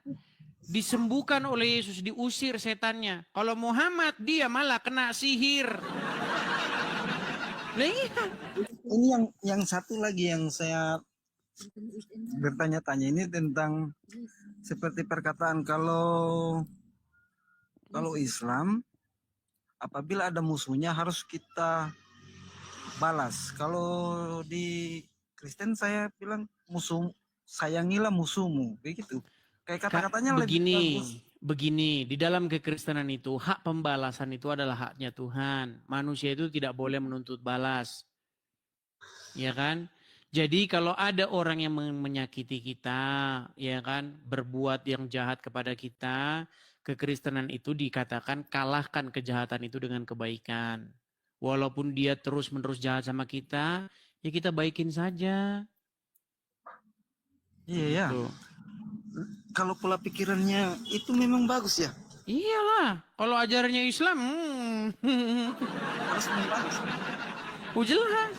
Disembuhkan oleh Yesus, diusir setannya. Kalau Muhammad dia malah kena sihir. Ini yang satu lagi yang saya bertanya-tanya ini tentang seperti perkataan kalau Islam apabila ada musuhnya harus kita balas. Kalau di Kristen saya bilang sayangilah musuhmu, begitu. Kayak kata-katanya lebih bagus. Begini, di dalam kekristenan itu hak pembalasan itu adalah haknya Tuhan. Manusia itu tidak boleh menuntut balas. Ya kan? Jadi kalau ada orang yang menyakiti kita, ya kan, berbuat yang jahat kepada kita, kekristenan itu dikatakan kalahkan kejahatan itu dengan kebaikan. Walaupun dia terus-menerus jahat sama kita, ya kita baikin saja. Iya ya. Kalau pola pikirannya itu memang bagus ya. Iyalah, kalau ajarannya Islam, harus membalas. Jelas.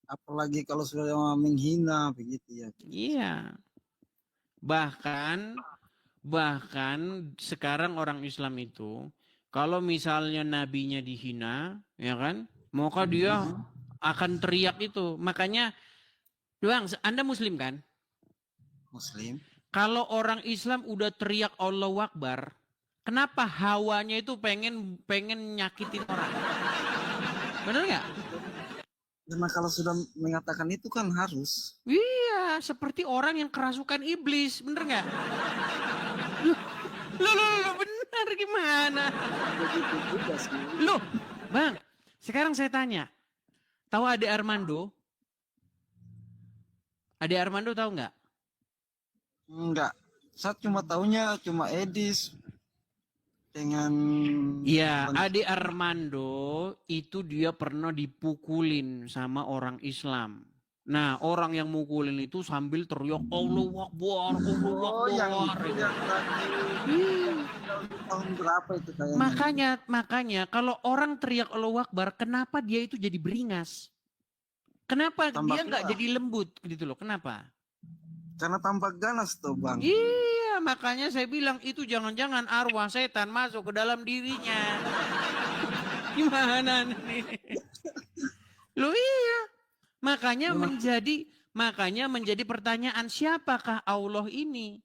Apalagi kalau sudah menghina begitu ya. Iya. Bahkan sekarang orang Islam itu kalau misalnya nabinya dihina, ya kan? Maka dia akan teriak itu. Makanya, Bang, Anda Muslim kan? Muslim. Kalau orang Islam udah teriak Allahu Akbar, kenapa hawanya itu pengen nyakitin orang? Benar nggak? Karena kalau sudah mengatakan itu kan harus. Iya, seperti orang yang kerasukan iblis, bener nggak? Loh, bener gimana? Loh, Bang, sekarang saya tanya, tahu Ade Armando? Ade Armando tahu nggak? Enggak. Saya cuma tahunya cuma Edis dengan Iya, Ade Armando itu dia pernah dipukulin sama orang Islam. Nah, orang yang mukulin itu sambil teriak Allahu Akbar, Allahu Akbar. Tahun berapa itu kayaknya? Makanya kalau orang teriak Allahu Akbar, kenapa dia itu jadi beringas? Kenapa dia nggak jadi lembut gitu loh? Kenapa? Karena tampak ganas tuh, Bang. Iya, makanya saya bilang itu jangan-jangan arwah setan masuk ke dalam dirinya. Gimana nih? Loh iya. Makanya menjadi pertanyaan siapakah Allah ini?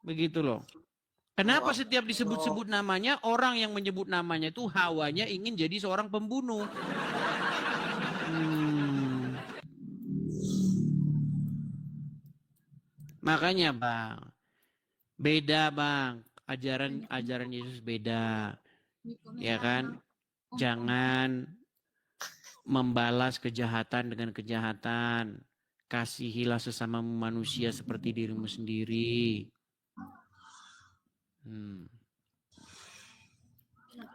Begitu loh. Kenapa setiap disebut-sebut namanya, orang yang menyebut namanya itu hawanya ingin jadi seorang pembunuh. Makanya Bang, beda Bang, ajaran Yesus beda, ya kan? Jangan membalas kejahatan dengan kejahatan, kasihilah sesama manusia seperti dirimu sendiri.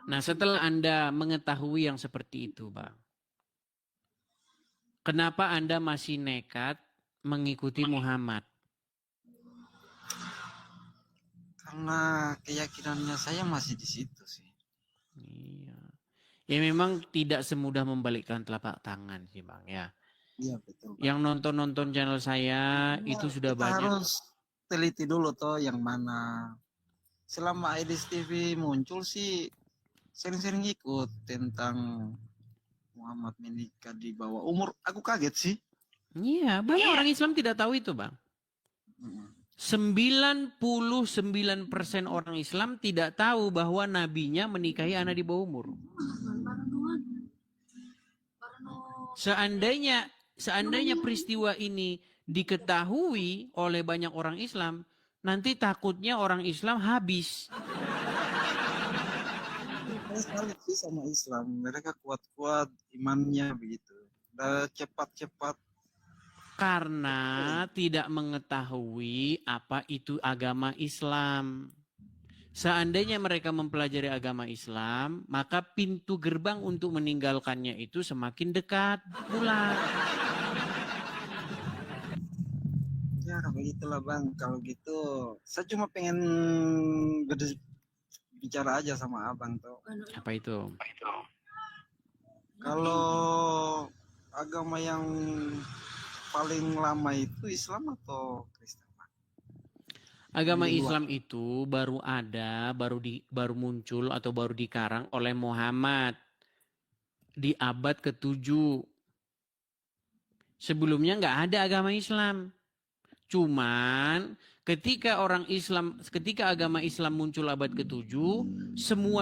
Nah, setelah Anda mengetahui yang seperti itu, Bang, kenapa Anda masih nekat mengikuti Muhammad? Karena keyakinannya saya masih di situ sih. Iya. Ya memang tidak semudah membalikkan telapak tangan sih Bang ya. Iya betul. Yang nonton channel saya itu sudah kita banyak. Harus teliti dulu toh yang mana. Selama Edis TV muncul sih sering-sering ikut tentang Muhammad menikah di bawah umur. Aku kaget sih. Iya, banyak orang Islam tidak tahu itu Bang. 99% orang Islam tidak tahu bahwa nabinya menikahi anak di bawah umur. Seandainya peristiwa ini diketahui oleh banyak orang Islam, nanti takutnya orang Islam habis. Saya salut sih sama Islam. Mereka kuat-kuat imannya begitu. Udah cepat-cepat. Karena tidak mengetahui apa itu agama Islam. Seandainya mereka mempelajari agama Islam, maka pintu gerbang untuk meninggalkannya itu semakin dekat pula. Ya begitulah Bang. Kalau gitu, saya cuma pengen bicara aja sama Abang tuh. Apa itu? Kalau agama yang paling lama itu Islam atau Kristen? Agama Islam itu baru ada, baru muncul atau baru dikarang oleh Muhammad di abad ke-7. Sebelumnya nggak ada agama Islam. Cuman ketika agama Islam muncul abad ke-7,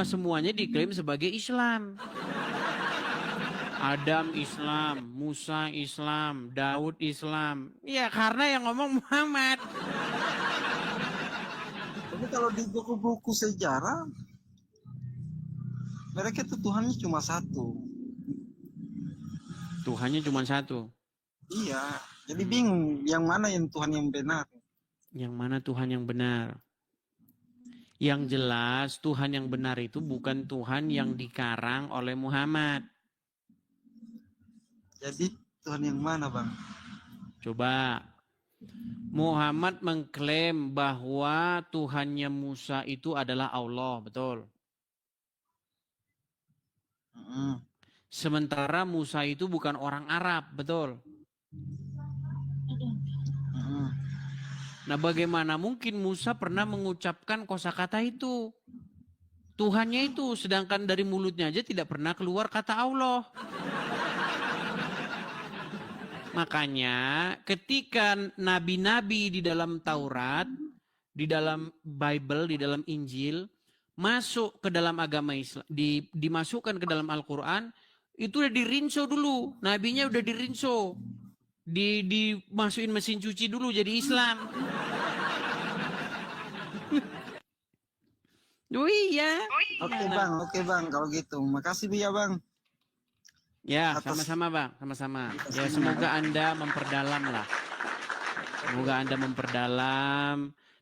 semuanya diklaim sebagai Islam. Adam Islam, Musa Islam, Daud Islam. Ya karena yang ngomong Muhammad. Tapi kalau di buku-buku sejarah, mereka itu Tuhannya cuma satu. Tuhannya cuma satu. Iya, jadi bingung yang mana yang Tuhan yang benar. Yang mana Tuhan yang benar? Yang jelas Tuhan yang benar itu bukan Tuhan yang dikarang oleh Muhammad. Jadi Tuhan yang mana Bang? Coba. Muhammad mengklaim bahwa Tuhannya Musa itu adalah Allah, betul? Sementara Musa itu bukan orang Arab, betul? Nah, bagaimana mungkin Musa pernah mengucapkan kosakata itu? Tuhannya itu, sedangkan dari mulutnya aja tidak pernah keluar kata Allah. Makanya ketika nabi-nabi di dalam Taurat, di dalam Bible, di dalam Injil, masuk ke dalam agama Islam, dimasukkan ke dalam Al-Quran, itu udah dirinso dulu. Nabinya udah dirinso. Dimasukin mesin cuci dulu jadi Islam. Oh iya. Oke bang, kalau gitu. Makasih ya bang. Ya, Atas- sama-sama bang, sama-sama. Ya, semoga Anda memperdalam lah. Semoga Anda memperdalam.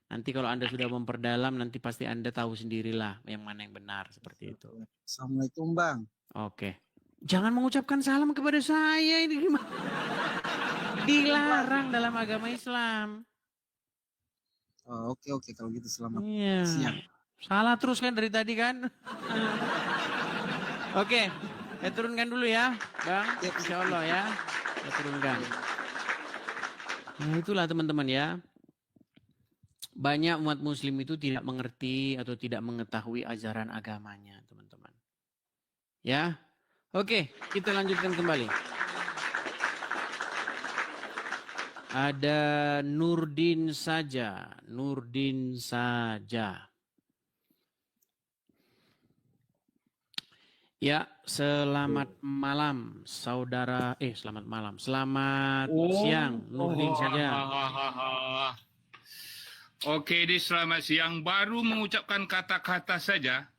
Nanti kalau Anda sudah memperdalam, nanti pasti Anda tahu sendirilah yang mana yang benar, seperti itu. Assalamualaikum bang. Oke. Jangan mengucapkan salam kepada saya, ini gimana? Dilarang dalam agama Islam. Oh, oke kalau gitu selamat Iya. siang. Salah terus kan dari tadi kan? Oke, saya turunkan dulu ya, Bang. Insya Allah ya, saya turunkan. Nah, itulah teman-teman ya. Banyak umat muslim itu tidak mengerti atau tidak mengetahui ajaran agamanya, teman-teman. Ya, oke, kita lanjutkan kembali. Ada Nurdin saja. Ya, selamat malam saudara. Selamat malam. Selamat siang, Nurdin saja. Oke, selamat siang. Baru mengucapkan kata-kata saja.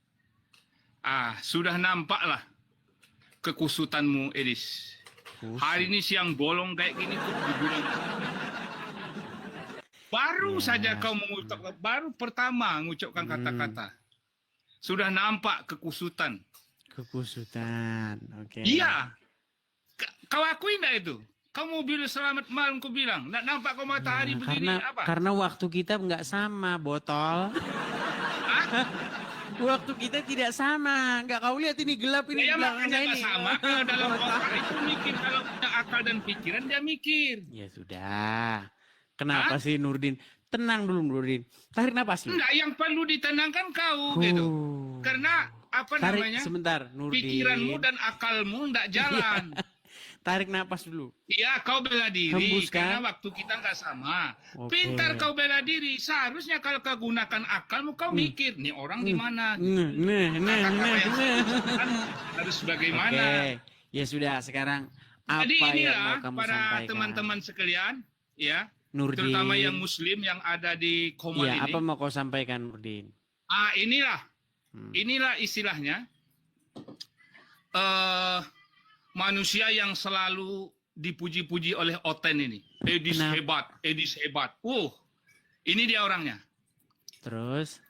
Sudah nampaklah kekusutanmu, Edis. Hari ini siang bolong kayak gini tuh dibilang. Baru saja kau mengucapkan, baru pertama mengucapkan kata-kata. Sudah nampak kekusutan. Kekusutan, oke. Iya. Kau akui enggak itu? Kau mau bilang selamat malam, kau bilang. Nggak nampak kau matahari begini apa? Karena waktu kita nggak sama, botol. Waktu kita tidak sama. Nggak kau lihat ini gelap ini Ya belakang makanya saya nggak ini. sama. Kalau dalam otak itu mikir, kalau punya akal dan pikiran dia mikir. Ya sudah. Kenapa sih Nurdin? Tenang dulu Nurdin. Tarik napas lu. Enggak, yang perlu ditenangkan kau gitu. Karena apa Tarik namanya? sebentar, Nurdin. Pikiranmu dan akalmu enggak jalan. Tarik napas dulu. Iya, kau bela diri Hembuskan. karena waktu kita nggak sama. Oke. Pintar kau bela diri. Seharusnya kalau kau gunakan akalmu, kau mikir, nih orang di mana? Harus bagaimana? Oke. Ya sudah, sekarang apa Jadi yang inilah mau kamu para sampaikan? teman-teman sekalian, ya, Nurdin. terutama yang Muslim yang ada di Komal Iya, ini. apa mau kau sampaikan Nurdin? Inilah istilahnya manusia yang selalu dipuji-puji oleh Oten ini. Edis hebat. Ini dia orangnya. Terus?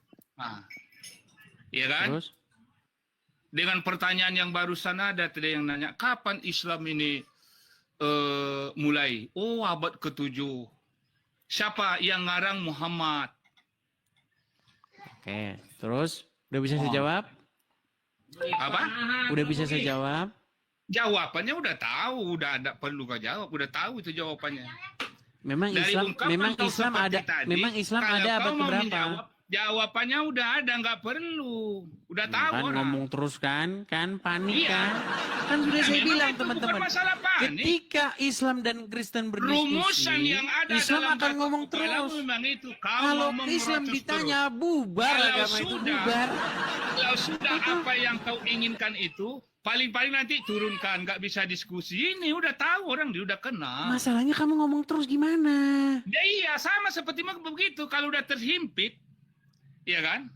Iya kan? Terus? Dengan pertanyaan yang barusan ada tadi yang nanya, kapan Islam ini mulai? Abad ke-7. Siapa yang ngarang? Muhammad. Oke, terus? Udah bisa saya jawab? Apa? Udah bisa saya jawab? Jawabannya udah tahu, udah ada perlu kau jawab, udah tahu itu jawabannya. Memang Dari Islam, ungkapan memang kau Islam seperti ada, tadi, memang Islam kalau ada kau abad mau keberapa? menjawab, jawabannya udah ada, nggak perlu, udah tahu Kan orang. ngomong terus kan panik Iya. kan sudah Ya, saya memang bilang itu bukan teman-teman. masalah panik. Ketika Islam dan Kristen berdiskusi, Rumusan yang ada Islam dalam akan ngomong kepala terus. memang itu. Kau Kalau ngomong Islam merocos ditanya terus. bubar agama itu bubar. Kalau sudah apa yang kau inginkan itu, paling-paling nanti turunkan, nggak bisa diskusi. Ini udah tahu orang, dia udah kenal. Masalahnya kamu ngomong terus gimana? Ya iya, sama seperti begitu. Kalau udah terhimpit, ya kan?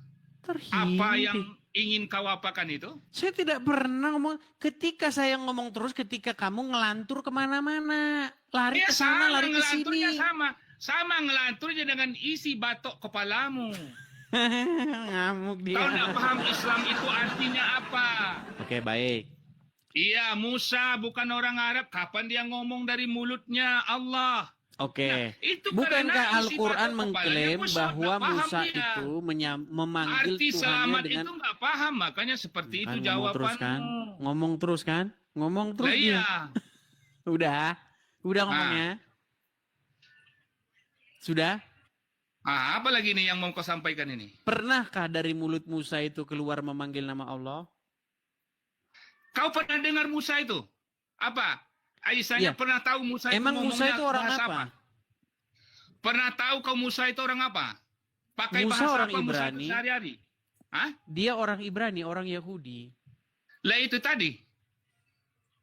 Apa yang ingin kau apakan itu? Saya tidak pernah ngomong. Ketika saya ngomong terus, ketika kamu ngelantur kemana-mana, lari Ya ke sana, sama, lari ke sini. ngelanturnya sama ngelanturnya dengan isi batok kepalamu. Ngamuk dia. Kau nggak paham Islam itu artinya apa? Oke, baik. Iya, Musa bukan orang Arab. Kapan dia ngomong dari mulutnya Allah? Oke. Itu Bukankah karena isi Al-Quran batok mengklaim kepalanya bahwa nggak paham Musa dia. itu memanggil Arti Tuhannya selamat dengan... itu nggak paham, makanya seperti itu Kan ngomong terus jawabanmu. kan? Ngomong terus kan? Ngomong terus Lah dia. iya. Udah ngomongnya. Sudah? Apa lagi nih yang mau kau sampaikan ini? Pernahkah dari mulut Musa itu keluar memanggil nama Allah? Kau pernah dengar Musa itu? Apa? Aisyahnya Iya. pernah tahu Musa itu Emang Musa ngomongnya itu orang bahasa apa? Pernah tahu kau Musa itu orang apa? Pakai Musa bahasa orang apa Musa itu Ibrani. sehari-hari? Hah? Dia orang Ibrani, orang Yahudi. Lah itu tadi.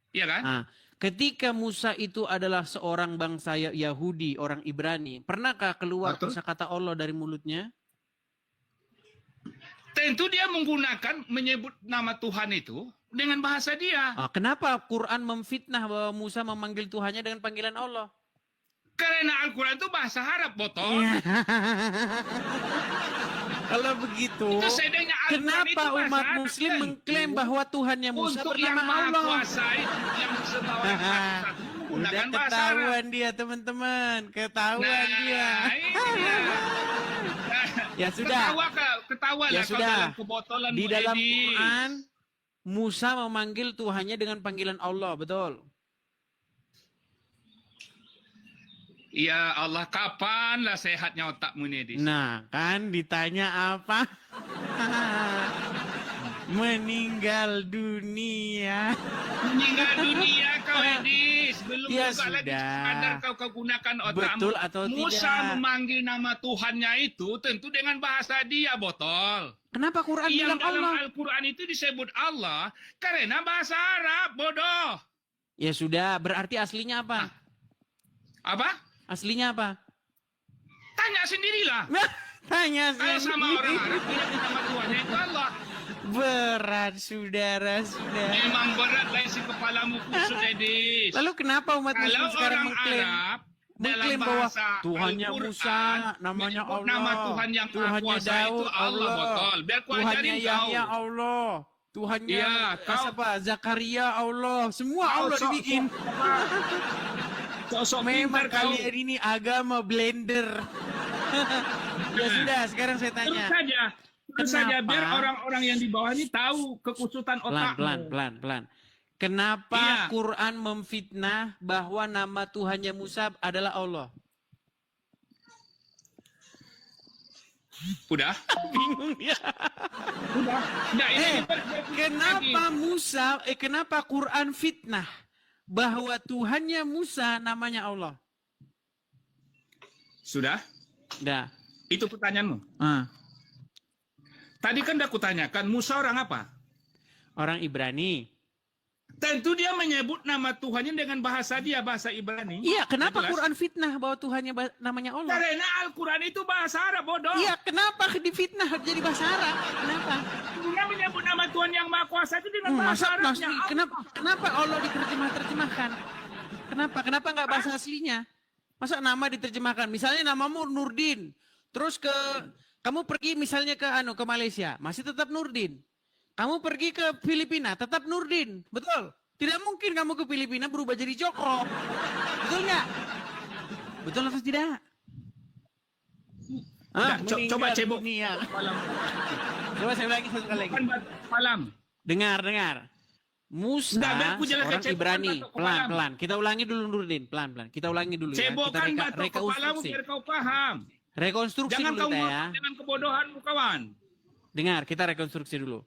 Iya kan? Nah, ketika Musa itu adalah seorang bangsa Yahudi, orang Ibrani, pernahkah keluar Betul. kata Allah dari mulutnya? Tentu dia menggunakan menyebut nama Tuhan itu dengan bahasa dia. Kenapa Quran memfitnah bahwa Musa memanggil Tuhannya dengan panggilan Allah? Karena Al-Quran itu bahasa Arab, botol. Kalau begitu, Itu seandainya Al-Quran itu kenapa bahasa umat Arab, Muslim kan? mengklaim bahwa Tuhannya Musa Untuk yang bernama maha Allah? kuasa itu, yang disebut Udah menggunakan bahasa Arab. ketahuan dia, teman-teman. Ketahuan dia. Iya. Ya sudah. Ketawa Ya lah kau sudah. dalam kebotolan Di Bu dalam Edi. Quran, Musa memanggil Tuhannya dengan panggilan Allah, betul? Ya Allah, kapanlah sehatnya otakmu ini, Edis? Nah, kan ditanya apa? Meninggal dunia. Meninggal dunia kau, Edis. Belum Ya juga lagi sudah. sadar kau gunakan otakmu. Betul atau Musa tidak? memanggil nama Tuhannya itu tentu dengan bahasa dia, botol. Kenapa Quran Yang bilang dalam Allah? Al-Quran itu disebut Allah karena bahasa Arab, bodoh. Ya sudah, berarti aslinya apa? Apa? Aslinya apa? Tanya sendirilah. Tanya Kalau sama orang sendiri. Arab, bilang nama Tuhannya itu Allah. Berat, saudara-saudara. Memang berat lah isi kepalamu kusut, Edis. Lalu kenapa umat Kalau Muslim sekarang orang mengklaim Arab dalam mengklaim bahwa bahasa Tuhannya Al-Quran, Musa, namanya menyebut Allah, nama Tuhan yang Maha Tuhannya Kuasa itu Daud, Allah, botol. Biar ku Tuhannya ajarin kau. Yahya Allah, Tuhannya Iya, kau- siapa? Zakaria Allah, semua Allah dibikin. Sosok Memang pintar kau. kalian ini agama blender. Ya sudah, sekarang saya Terus tanya. saja. Terus saja Kenapa? biar orang-orang yang di bawah ini tahu kekusutan otakmu. Pelan. Kenapa Iya. Quran memfitnah bahwa nama Tuhannya Musa adalah Allah? Udah? Bingung ya. Udah. Nah, ini Kenapa Quran fitnah bahwa Tuhannya Musa namanya Allah? Sudah? Dah. Itu pertanyaanmu. Ah. Tadi kan udah kutanyakan, Musa orang apa? Orang Ibrani. Tentu dia menyebut nama Tuhannya dengan bahasa dia, bahasa Ibrani. Iya, kenapa Jelas. Quran fitnah bahwa Tuhannya namanya Allah? Karena Al-Quran itu bahasa Arab, bodoh. Iya, kenapa difitnah jadi bahasa Arab? Kenapa? Dia menyebut nama Tuhan yang Maha Kuasa itu dengan bahasa Arabnya. Kenapa Allah diterjemahkan? Kenapa nggak bahasa aslinya? Masa nama diterjemahkan? Misalnya namamu Nurdin, terus kamu pergi misalnya ke Malaysia, masih tetap Nurdin. Kamu pergi ke Filipina, tetap Nurdin, betul? Tidak mungkin kamu ke Filipina berubah jadi Joko, betul nggak? Betul atau tidak? Coba cebok. Coba saya ulangi satu kali lagi. Malam. Dengar. Musa, orang Ibrani, pelan-pelan. Kita ulangi dulu Nurdin, pelan-pelan. Kita ulangi dulu ya. Kita Cebokan batu kepalamu biar kau paham. Rekonstruksi Jangan dulu kau kita ya. dengan kebodohanmu, kawan. Dengar, kita rekonstruksi dulu.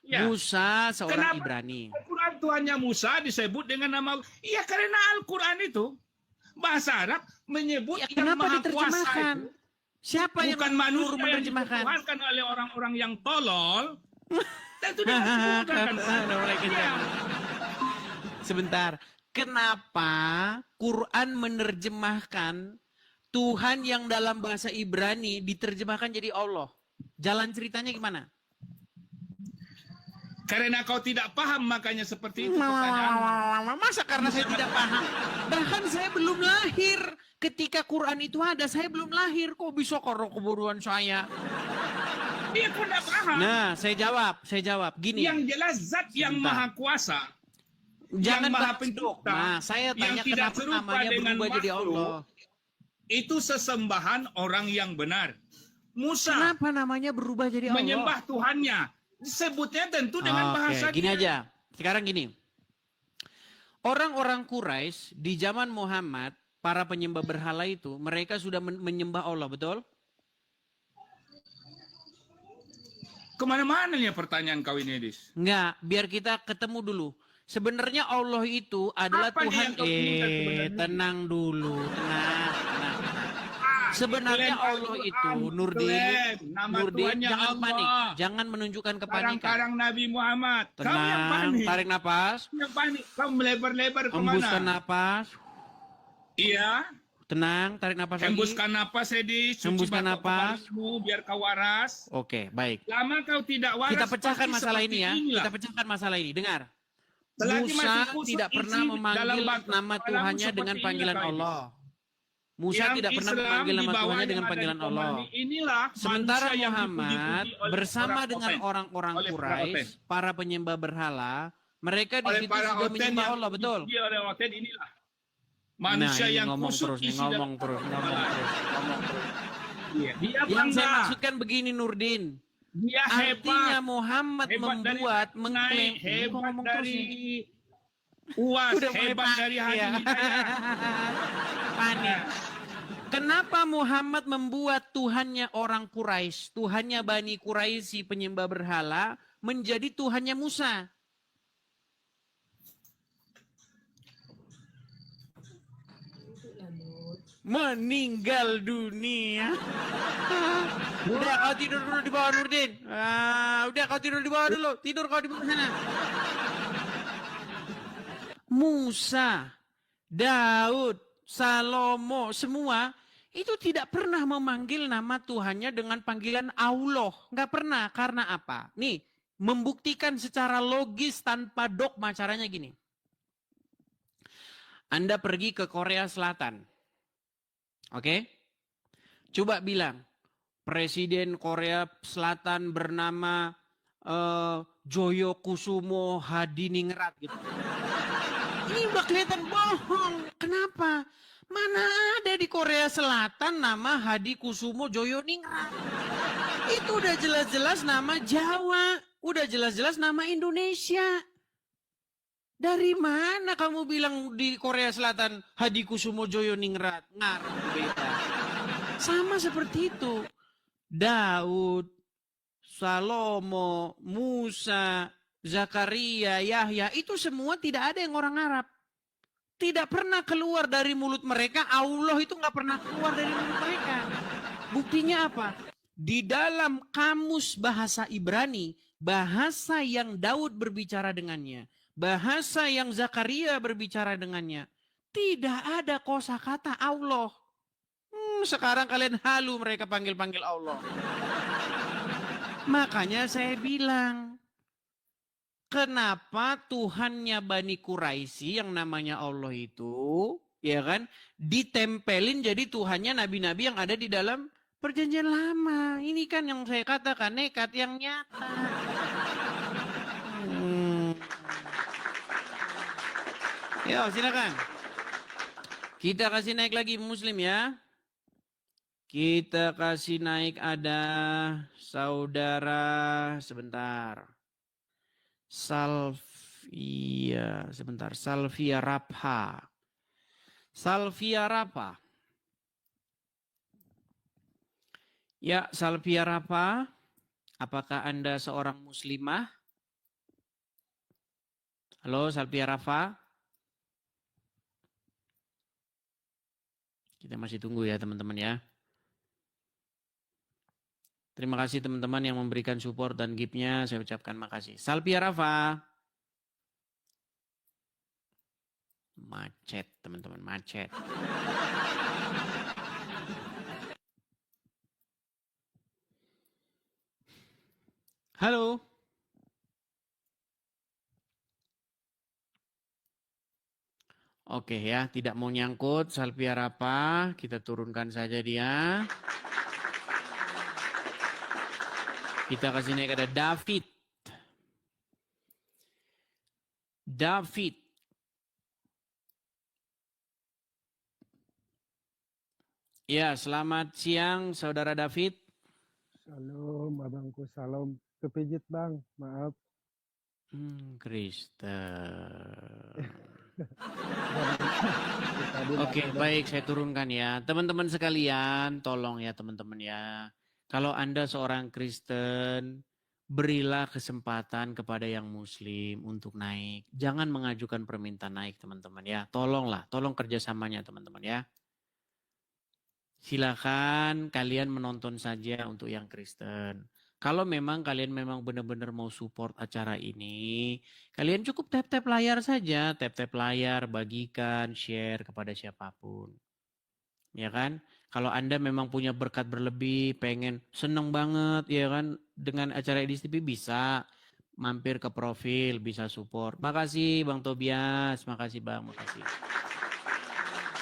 Ya. Musa seorang Kenapa Ibrani. Al-Quran Tuhannya Musa disebut dengan nama. Iya, karena Al-Quran itu bahasa Arab menyebut Ya, yang kenapa Maha Kuasa diterjemahkan? itu. Siapa yang Bukan manusia yang menerjemahkan? dituhankan oleh orang-orang yang tolol. Tentu dia menggunakan. Ya. Sebentar. Kenapa Quran menerjemahkan Tuhan yang dalam bahasa Ibrani diterjemahkan jadi Allah? Jalan ceritanya gimana? Karena kau tidak paham makanya seperti itu pertanyaan. Masa karena saya tidak paham? Bahkan saya belum lahir ketika Quran itu ada. Saya belum lahir. Kok bisa karena kebodohan saya? Dia pun tidak paham. Nah, saya jawab. Gini. Yang jelas zat yang Sebentar. maha kuasa. Jangan yang maha bahas pencipta. Nah, saya yang tanya tidak kenapa serupa namanya dengan berubah jadi makhluk, Allah. Itu sesembahan orang yang benar. Musa Kenapa namanya berubah jadi Allah? menyembah Tuhannya. Sebutnya tentu dengan bahasa Gini dia. aja. Sekarang gini. Orang-orang Quraisy di zaman Muhammad, para penyembah berhala itu, mereka sudah menyembah Allah, betul? Kemana-mana nih pertanyaan kau ini, Edis? Enggak, biar kita ketemu dulu. Sebenarnya Allah itu adalah Apa nih Tuhan. yang kau inginkan sebenarnya? Tenang dulu, tenang. Sebenarnya Klaim Allah Al-Quran, itu, Nurdin, klaim nama Tuhannya jangan Allah. panik, jangan menunjukkan kepanikan. Karang-karang Nabi Muhammad. Kau yang Tenang, panik. tarik napas, Kau yang panik. Kau melebar-lebar hembuskan kemana? napas, Iya. tenang, tarik napas lagi. Hembuskan napas, Edis. Cuci Hembuskan batok napas. kepalamu biar kau waras. Oke, baik. Lama kau tidak waras. Kita pecahkan pasti masalah seperti ini ya. inilah. Kita pecahkan masalah ini. Dengar. Selagi masih Musa kusut tidak isi pernah dalam memanggil batok nama kepalamu Tuhannya seperti dengan inilah panggilan kau, Edis. Allah. Musa Yang tidak pernah Islam memanggil di nama bawah Tuhannya yang dengan ada di panggilan Allah. Komando inilah Sementara manusia yang Muhammad dipuji-puji oleh bersama orang dengan oten. orang-orang Oleh para Quraisy, oten. para penyembah berhala, mereka di Oleh situ para juga oten menyembah yang Allah, betul? dipuji oleh oten inilah. Nah, Manusia ini yang ngomong kusut terus, nih, isi ngomong dalam terus, batok ngomong kepala. terus, ngomong terus. Iya, dia Yang saya bangga. maksudkan begini, Nurdin. Dia Artinya hebat. Muhammad Hebat dari membuat, naik, mengklaim. Kok hebat ngomong terus dari nih? UAS, Udah mulai hebat panik dari Haji ya. Hidayat. Panik. Kenapa Muhammad membuat Tuhannya orang Quraisy, Tuhannya Bani Quraisy penyembah berhala, menjadi Tuhannya Musa? Meninggal dunia. Udah kau tidur dulu di bawah, Nurdin. Udah kau tidur di bawah dulu. Tidur kau di bawah sana. Musa, Daud, Salomo, semua itu tidak pernah memanggil nama Tuhannya dengan panggilan Allah. Nggak pernah. Karena apa? Nih, membuktikan secara logis tanpa dogma. Caranya gini. Anda pergi ke Korea Selatan. Oke? Coba bilang, Presiden Korea Selatan bernama Joyo Kusumo Hadiningrat gitu. Ini udah kelihatan bohong. Kenapa? Mana ada di Korea Selatan nama Hadi Kusumo Joyo Ningrat. Itu udah jelas-jelas nama Jawa. Udah jelas-jelas nama Indonesia. Dari mana kamu bilang di Korea Selatan Hadi Kusumo Joyo Ningrat? Ngarang beta. Sama seperti itu. Daud, Salomo, Musa, Zakaria, Yahya, itu semua tidak ada yang orang Arab. Tidak pernah keluar dari mulut mereka, Allah itu nggak pernah keluar dari mulut mereka. Buktinya apa? Di dalam kamus bahasa Ibrani, bahasa yang Daud berbicara dengannya, bahasa yang Zakaria berbicara dengannya, tidak ada kosakata Allah. Sekarang kalian halu mereka panggil-panggil Allah. Makanya saya bilang, kenapa Tuhannya Bani Quraisy yang namanya Allah itu, ya kan, ditempelin jadi Tuhannya nabi-nabi yang ada di dalam Perjanjian Lama. Ini kan yang saya katakan nekat yang nyata. Ya, silakan. Kita kasih naik lagi Muslim ya. Kita kasih naik ada saudara sebentar. Salvia Rapha. Salvia Rapha. Ya, Salvia Rapha, apakah Anda seorang muslimah? Halo, Salvia Rapha. Kita masih tunggu ya teman-teman ya. Terima kasih teman-teman yang memberikan support dan gift-nya. Saya ucapkan makasih. Salvia Rafa. Macet teman-teman, macet. Halo. Oke ya, tidak mau nyangkut Salvia Rafa. Kita turunkan saja dia. Kita kasih naik ada David. David. Ya, selamat siang Saudara David. Salam, abangku salam. Kepijit bang, maaf. Kristen. Oke, baik, saya turunkan ya. Teman-teman sekalian, tolong ya teman-teman ya. Kalau Anda seorang Kristen, berilah kesempatan kepada yang Muslim untuk naik. Jangan mengajukan permintaan naik teman-teman ya. Tolonglah, tolong kerjasamanya teman-teman ya. Silakan kalian menonton saja untuk yang Kristen. Kalau memang kalian memang benar-benar mau support acara ini, kalian cukup tap-tap layar saja, tap-tap layar, bagikan, share kepada siapapun. Ya kan? Kalau Anda memang punya berkat berlebih, pengen seneng banget ya kan dengan acara Edis TV, bisa mampir ke profil, bisa support. Makasih Bang Tobias, makasih Bang, makasih.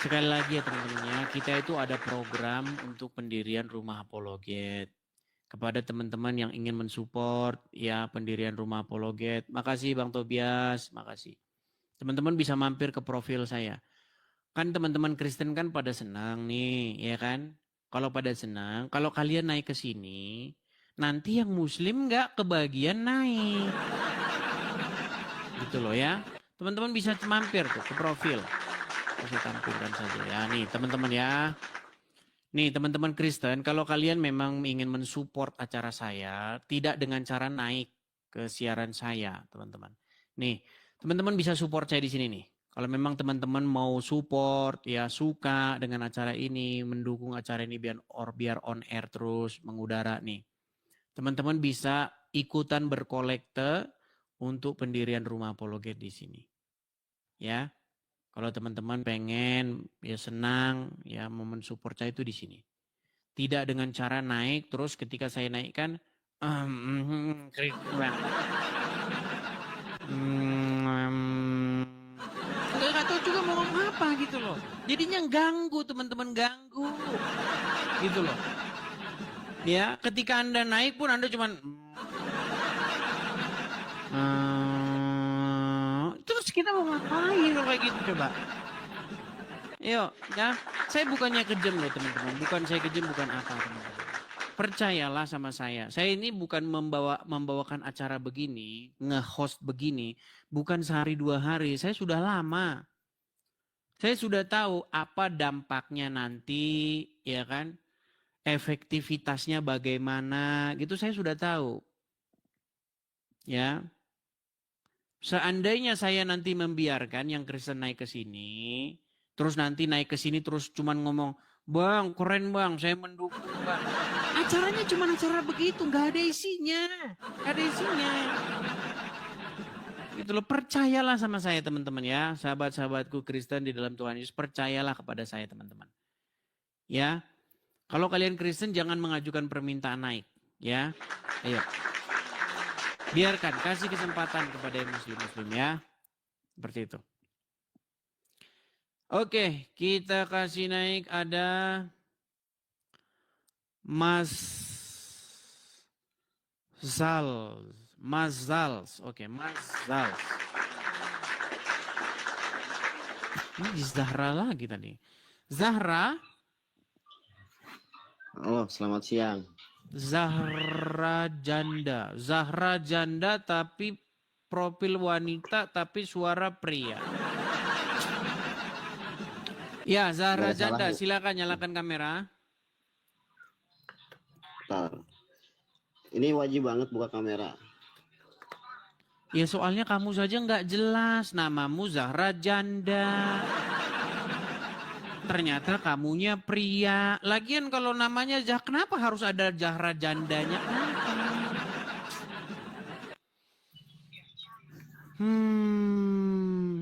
Sekali lagi ya teman-teman ya, kita itu ada program untuk pendirian rumah apologet. Kepada teman-teman yang ingin mensupport ya pendirian rumah apologet. Makasih Bang Tobias, makasih. Teman-teman bisa mampir ke profil saya. Kan teman-teman Kristen kan pada senang nih, ya kan? Kalau pada senang, kalau kalian naik ke sini, nanti yang Muslim nggak kebagian naik. Gitu loh ya. Teman-teman bisa mampir tuh ke profil. Saya tampilkan saja ya. Nih teman-teman ya. Nih teman-teman Kristen, kalau kalian memang ingin mensupport acara saya, tidak dengan cara naik ke siaran saya, teman-teman. Nih, teman-teman bisa support saya di sini nih. Kalau memang teman-teman mau support, ya suka dengan acara ini, mendukung acara ini biar on air terus, mengudara nih. Teman-teman bisa ikutan berkolekte untuk pendirian rumah apologet di sini. Ya. Kalau teman-teman pengen, ya senang, ya mau mensupport saya itu di sini. Tidak dengan cara naik, terus ketika saya naikkan, nggak tahu juga mau ngomong apa gitu loh. Jadinya ganggu teman-teman, ganggu, gitu loh. Ya, ketika Anda naik pun Anda cuman terus kita mau ngapain kalau kayak gitu coba? Yuk, ya. Saya bukannya kejam loh teman-teman. Bukan saya kejam, bukan apa teman-teman. Percayalah sama saya. Saya ini bukan membawakan acara begini, nge-host begini, bukan sehari 2 hari. Saya sudah lama. Saya sudah tahu apa dampaknya nanti, ya kan? Efektivitasnya bagaimana, gitu saya sudah tahu. Ya. Seandainya saya nanti membiarkan yang Kristen naik ke sini, terus nanti naik ke sini terus cuman ngomong, "Bang, keren Bang, saya mendukung Bang." Acaranya cuma acara begitu, nggak ada isinya. Nggak ada isinya. Gitu loh, percayalah sama saya teman-teman ya. Sahabat-sahabatku Kristen di dalam Tuhan Yesus, percayalah kepada saya teman-teman. Ya. Kalau kalian Kristen jangan mengajukan permintaan naik, ya. Ayo. Biarkan, kasih kesempatan kepada yang muslim-muslim ya. Seperti itu. Oke, kita kasih naik ada Mas Zals. Oke, Mas Zals. Ini Zahra lagi tadi. Zahra. Halo, selamat siang. Zahra Janda tapi profil wanita tapi suara pria. Ya, Zahra Janda, silakan nyalakan kamera. Bentar. Ini wajib banget buka kamera. Ya soalnya kamu saja nggak jelas, namamu Zahra Janda. Ternyata kamunya pria. Lagian kalau namanya kenapa harus ada Zahra Jandanya?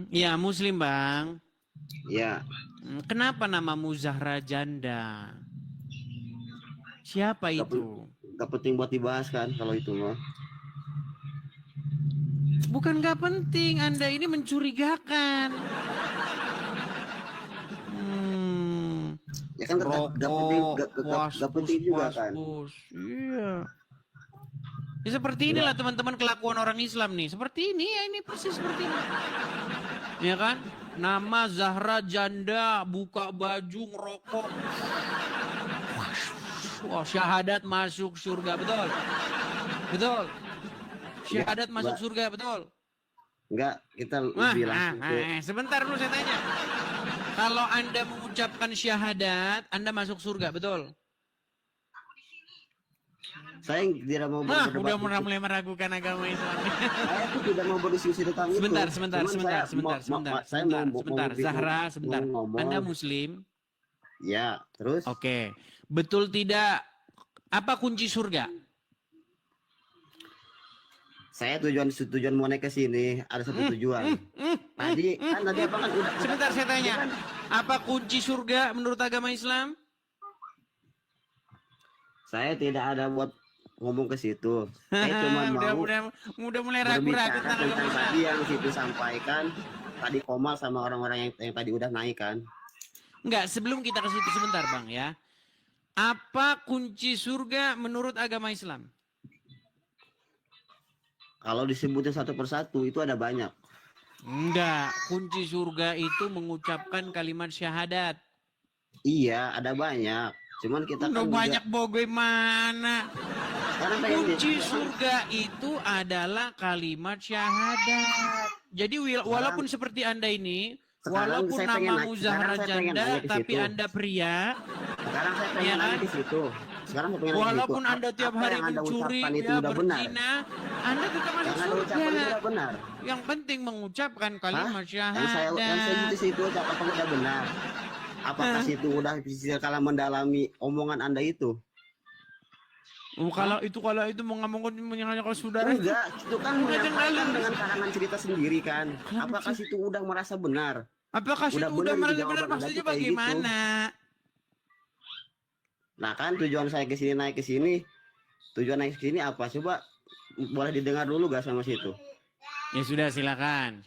Ya muslim Bang. Ya. Kenapa namamu Zahra Janda? Siapa itu? Gak penting buat dibahas kan kalau itu mah. Bukan gak penting, Anda ini mencurigakan. Ya kan gak penting juga kan. Iya. Ya seperti inilah teman-teman kelakuan orang Islam nih. Seperti ini ya, ini persis seperti ini. Ya kan? Nama Zahra Janda, buka baju, ngerokok. Wah, syahadat masuk surga, betul? Betul. Syahadat masuk surga, betul? Enggak, kita Wah, lebih langsung ke sebentar dulu saya tanya. Kalau Anda mengucapkan syahadat, Anda masuk surga, betul? saya tidak mau Wah, berdebat udah mulai meragukan agama Islam. saya tuh tidak mau berdiskusi tentang itu. Sebentar. Cuman saya mau Zahra, sebentar. ngomong. Anda Muslim? Ya, terus? Oke. Betul tidak? Apa kunci surga? Saya tujuan mau naik ke sini ada satu tujuan. Tadi apa kan udah. Sebentar saya tanya. Apa kunci surga menurut agama Islam? Saya tidak ada buat ngomong ke situ. Saya cuma mau udah mulai ragu-ragu berbicara tentang tadi yang situ sampaikan. Tadi Komal sama orang-orang yang tadi udah naik kan. Enggak, sebelum kita ke situ sebentar Bang ya. Apa kunci surga menurut agama Islam? Kalau disebutin satu persatu itu ada banyak. Enggak, kunci surga itu mengucapkan kalimat syahadat. Iya, ada banyak. Cuman kita udah kan banyak bagaimana? Kunci gitu. surga itu adalah kalimat syahadat. Jadi walaupun seperti Anda ini, walaupun namamu Zahra Janda, tapi Anda pria. Sekarang saya pengen nanya ke situ. Sekarang saya pengen walaupun Anda tiap hari mencuri, ya berzina, Anda tetap masuk surga. Yang penting mengucapkan kalimat syahadat. Yang saya di situ apakah udah benar? Apakah situ udah bisa kalau mendalami omongan Anda itu? Kalau itu mau menyangka saudara. Enggak, itu kan menyampaikan dengan karangan cerita sendiri kan. Apakah situ udah merasa benar? Apakah situ udah merasa benar? Maksudnya bagaimana? Nah kan tujuan saya ke sini naik ke sini. Tujuan naik ke sini apa? Coba boleh didengar dulu gak sama situ? Ya sudah silakan.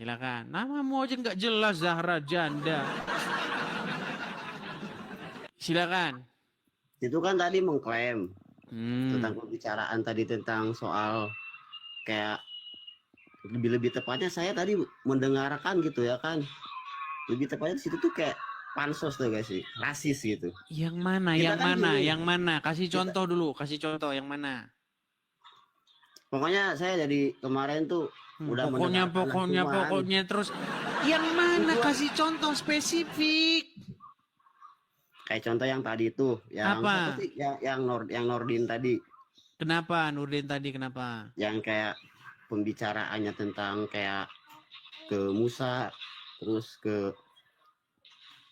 Namamu aja nggak jelas Zahra Janda. Silakan. Itu kan tadi mengklaim tentang pembicaraan tadi tentang soal kayak lebih tepatnya saya tadi mendengarkan gitu ya kan. Lebih tepatnya di situ tuh kayak pansos tuh gak sih? Rasis gitu. Yang mana? Yang mana? Kasih contoh dulu, yang mana? Pokoknya saya jadi kemarin tuh udah pokoknya terus yang mana? Kasih contoh spesifik. Kayak contoh yang tadi tuh, yang apa sih? Yang Nordin tadi. Kenapa Nurdin tadi? Kenapa? Yang kayak pembicaraannya tentang kayak ke Musa, terus ke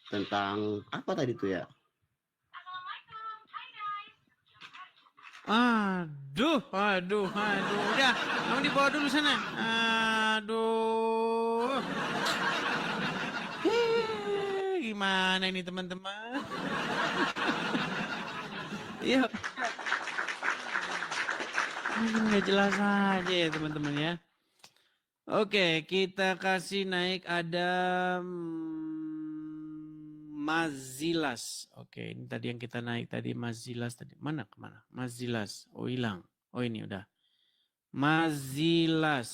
tentang apa tadi tuh ya? Aduh, udah, kamu dibawa dulu sana. Aduh. Gimana ini teman-teman? Yuk. Nggak jelas aja ya teman-teman ya. Oke, kita kasih naik ada Mazilas. Oke, ini tadi yang kita naik tadi Mazilas tadi. Mana kemana? Mazilas. Oh hilang. Oh ini udah. Mazilas.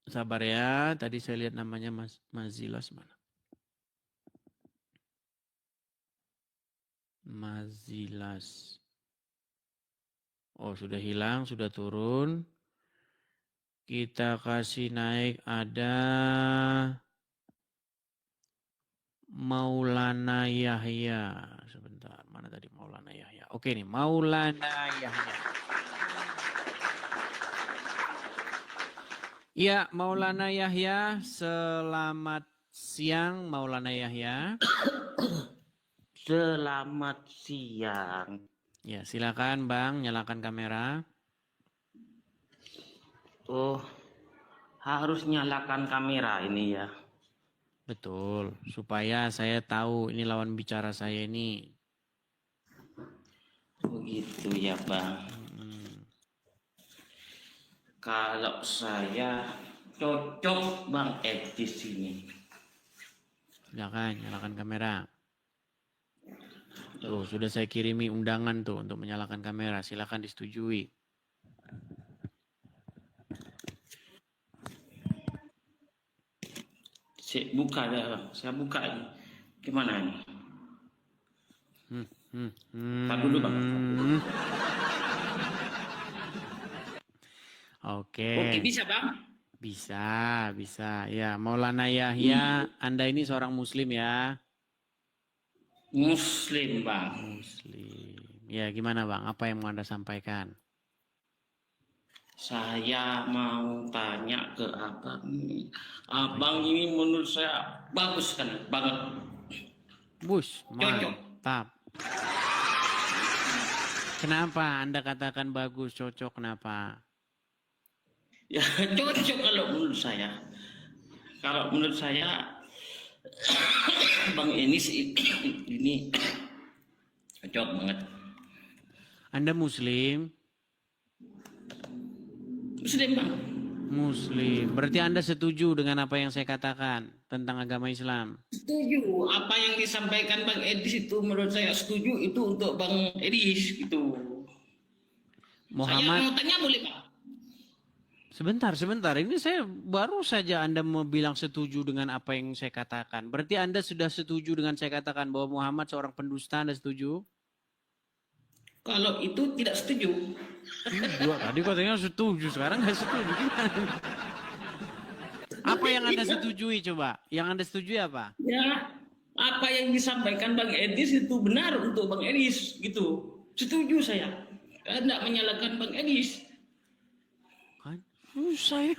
Sabar ya, tadi saya lihat namanya Mazilas mana? Mazilas. Oh sudah hilang, sudah turun. Kita kasih naik ada Maulana Yahya. Sebentar, mana tadi Maulana Yahya? Oke nih, Maulana Yahya. Ya, Maulana Yahya, selamat siang Maulana Yahya. Selamat siang. Ya, silakan Bang, nyalakan kamera. Oh, harus nyalakan kamera ini ya. Betul, supaya saya tahu ini lawan bicara saya ini. Begitu ya Bang. Kalau saya cocok Bang Ed di sini. Silakan nyalakan kamera. Tuh, sudah saya kirimi undangan tuh untuk menyalakan kamera. Silakan disetujui. Saya buka ya Bang. Saya buka ini. Gimana ini? Tar dulu Bang. Oke. Oke bisa Bang? Bisa, bisa. Ya, Maulana Yahya, Anda ini seorang muslim ya? Muslim, Bang. Muslim. Ya, gimana Bang? Apa yang mau Anda sampaikan? Saya mau tanya ke Abang ini. Abang ini menurut saya bagus kan, banget. Bus, mantap. Kenapa Anda katakan bagus, cocok, kenapa? Ya cocok kalau menurut saya. Kalau menurut saya Bang Enis ini cocok banget. Anda muslim? Muslim, Bang. Muslim. Berarti Anda setuju dengan apa yang saya katakan tentang agama Islam? Setuju. Apa yang disampaikan Bang Edis itu menurut saya setuju, itu untuk Bang Edis gitu. Saya Muhammad, mau tanya boleh, Pak? sebentar. Ini saya baru saja Anda mau bilang setuju dengan apa yang saya katakan. Berarti Anda sudah setuju dengan saya katakan bahwa Muhammad seorang pendusta, Anda setuju? Kalau itu tidak setuju. Tadi katanya setuju, sekarang nggak setuju. Apa yang Anda setujui coba? Yang Anda setujui apa? Ya, apa yang disampaikan Bang Edis itu benar untuk Bang Edis gitu. Setuju saya. Tidak menyalahkan Bang Edis. Saya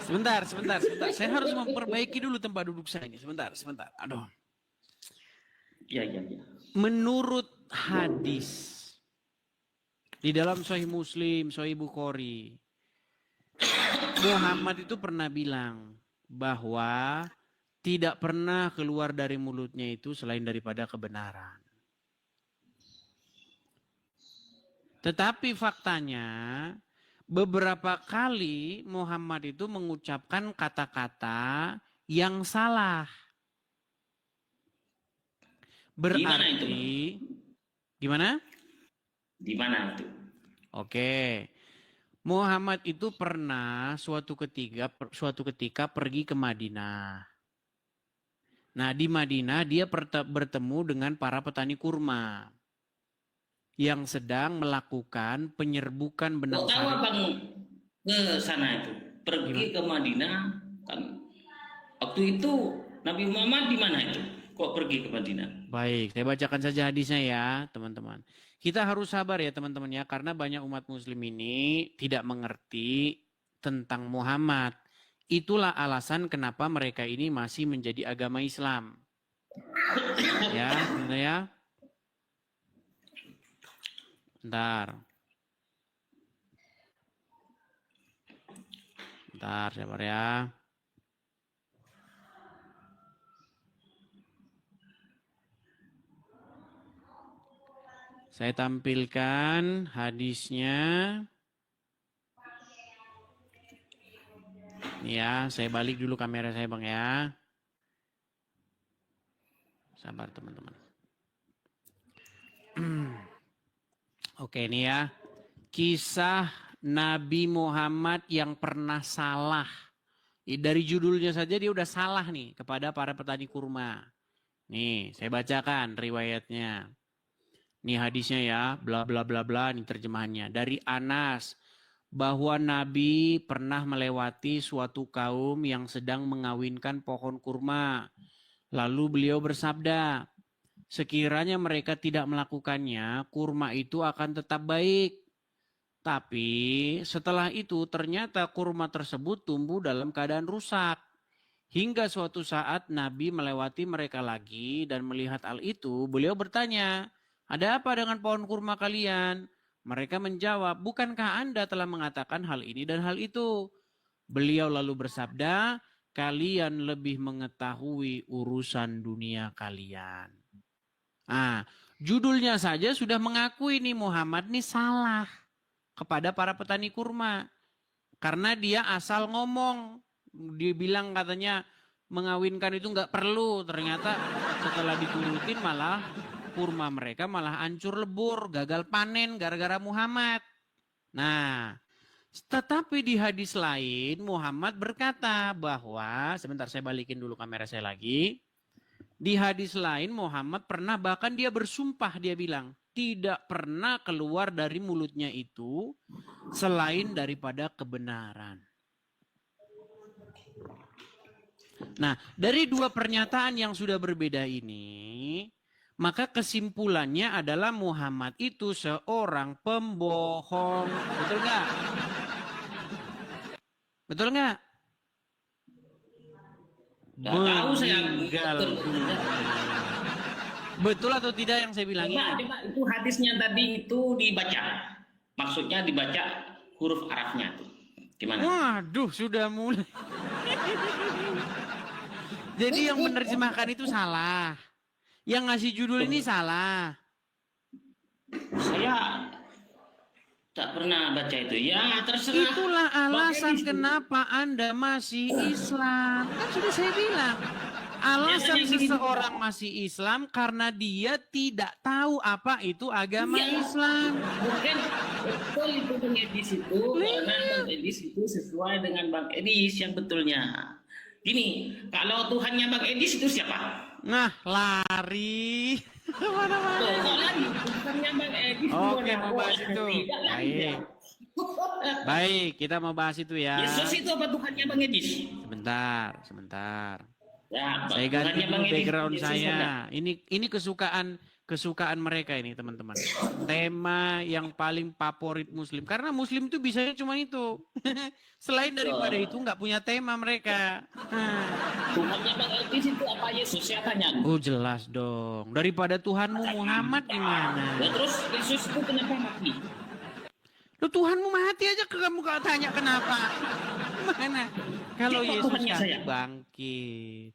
sebentar. Saya harus memperbaiki dulu tempat duduk saya ini. Sebentar. Aduh. Ya. Menurut hadis di dalam Sahih Muslim, Sahih Bukhari, Muhammad itu pernah bilang bahwa tidak pernah keluar dari mulutnya itu selain daripada kebenaran. Tetapi faktanya beberapa kali Muhammad itu mengucapkan kata-kata yang salah. Berarti gimana? Di mana itu? Oke. Muhammad itu pernah suatu ketika pergi ke Madinah. Nah, di Madinah dia bertemu dengan para petani kurma yang sedang melakukan penyerbukan benang Kok tahu sari. Abang ke sana itu? Pergi ke Madinah kan. Waktu itu Nabi Muhammad di mana itu? Kok pergi ke Madinah? Baik, saya bacakan saja hadisnya ya, teman-teman. Kita harus sabar ya, teman-teman ya, karena banyak umat muslim ini tidak mengerti tentang Muhammad. Itulah alasan kenapa mereka ini masih menjadi agama Islam. Ya, benar ya. Bentar, sabar ya. Saya tampilkan hadisnya. Ya, saya balik dulu kamera saya Bang ya. Sabar teman-teman. Oke ini ya. Kisah Nabi Muhammad yang pernah salah. Dari judulnya saja dia udah salah nih kepada para petani kurma. Nih, saya bacakan riwayatnya. Ini hadisnya ya, bla bla bla bla, ini terjemahannya. Dari Anas, bahwa Nabi pernah melewati suatu kaum yang sedang mengawinkan pohon kurma. Lalu beliau bersabda, sekiranya mereka tidak melakukannya, kurma itu akan tetap baik. Tapi setelah itu ternyata kurma tersebut tumbuh dalam keadaan rusak. Hingga suatu saat Nabi melewati mereka lagi dan melihat hal itu, beliau bertanya, ada apa dengan pohon kurma kalian? Mereka menjawab, bukankah Anda telah mengatakan hal ini dan hal itu? Beliau lalu bersabda, kalian lebih mengetahui urusan dunia kalian. Nah, judulnya saja sudah mengakui nih Muhammad nih salah kepada para petani kurma. Karena dia asal ngomong. Dia bilang katanya mengawinkan itu nggak perlu. Ternyata setelah diturutin malah kurma mereka malah hancur lebur, gagal panen gara-gara Muhammad. Nah, tetapi di hadis lain Muhammad berkata bahwa, sebentar saya balikin dulu kamera saya lagi. Di hadis lain Muhammad pernah bahkan dia bersumpah, dia bilang tidak pernah keluar dari mulutnya itu selain daripada kebenaran. Nah, dari dua pernyataan yang sudah berbeda ini, maka kesimpulannya adalah Muhammad itu seorang pembohong. Betul nggak? Betul nggak? Nggak tahu saya. Meninggal dunia. Betul atau tidak yang saya bilang ini? Coba itu hadisnya tadi itu dibaca. Maksudnya dibaca huruf Arabnya tuh. Gimana? Waduh, sudah mulai. Jadi yang menerjemahkan itu salah. Yang ngasih judul ini salah. Saya tak pernah baca itu. Ya, terserah. Itulah alasan Bang Edis. kenapa Anda masih Islam. Kan sudah saya bilang. Alasan Biasanya gini, seseorang masih Islam karena dia tidak tahu apa itu agama Iya. Islam. Mungkin betul itu Bang Edis itu, karena Bang Edis itu sesuai dengan Bang Edis yang betulnya. Gini, kalau Tuhannya Bang Edis itu siapa? Nah, lari. Tuh, kok lari? Tuhannya Bang Edis. Oke, mau bahas itu. Tidak lari dia. Baik. Baik, kita mau bahas itu ya. Yesus itu apa Tuhannya Bang Edis? Sebentar. Ya, Saya ganti Tuhannya Bang dulu Edis background Yesus saya. ada. Ini kesukaan mereka ini, teman-teman. Tema yang paling favorit Muslim. Karena Muslim itu bisanya cuma itu. Selain daripada itu nggak punya tema mereka. Tuhannya Bang Edis itu apa Yesus? Saya tanya. Oh jelas dong. Daripada Tuhanmu Muhammad gimana? Ya, terus Yesus itu kenapa mati? Lu Tuhanmu mati aja kamu gak tanya kenapa? Mana? Kalau Siapa Yesus Tuhannya kan saya? bangkit.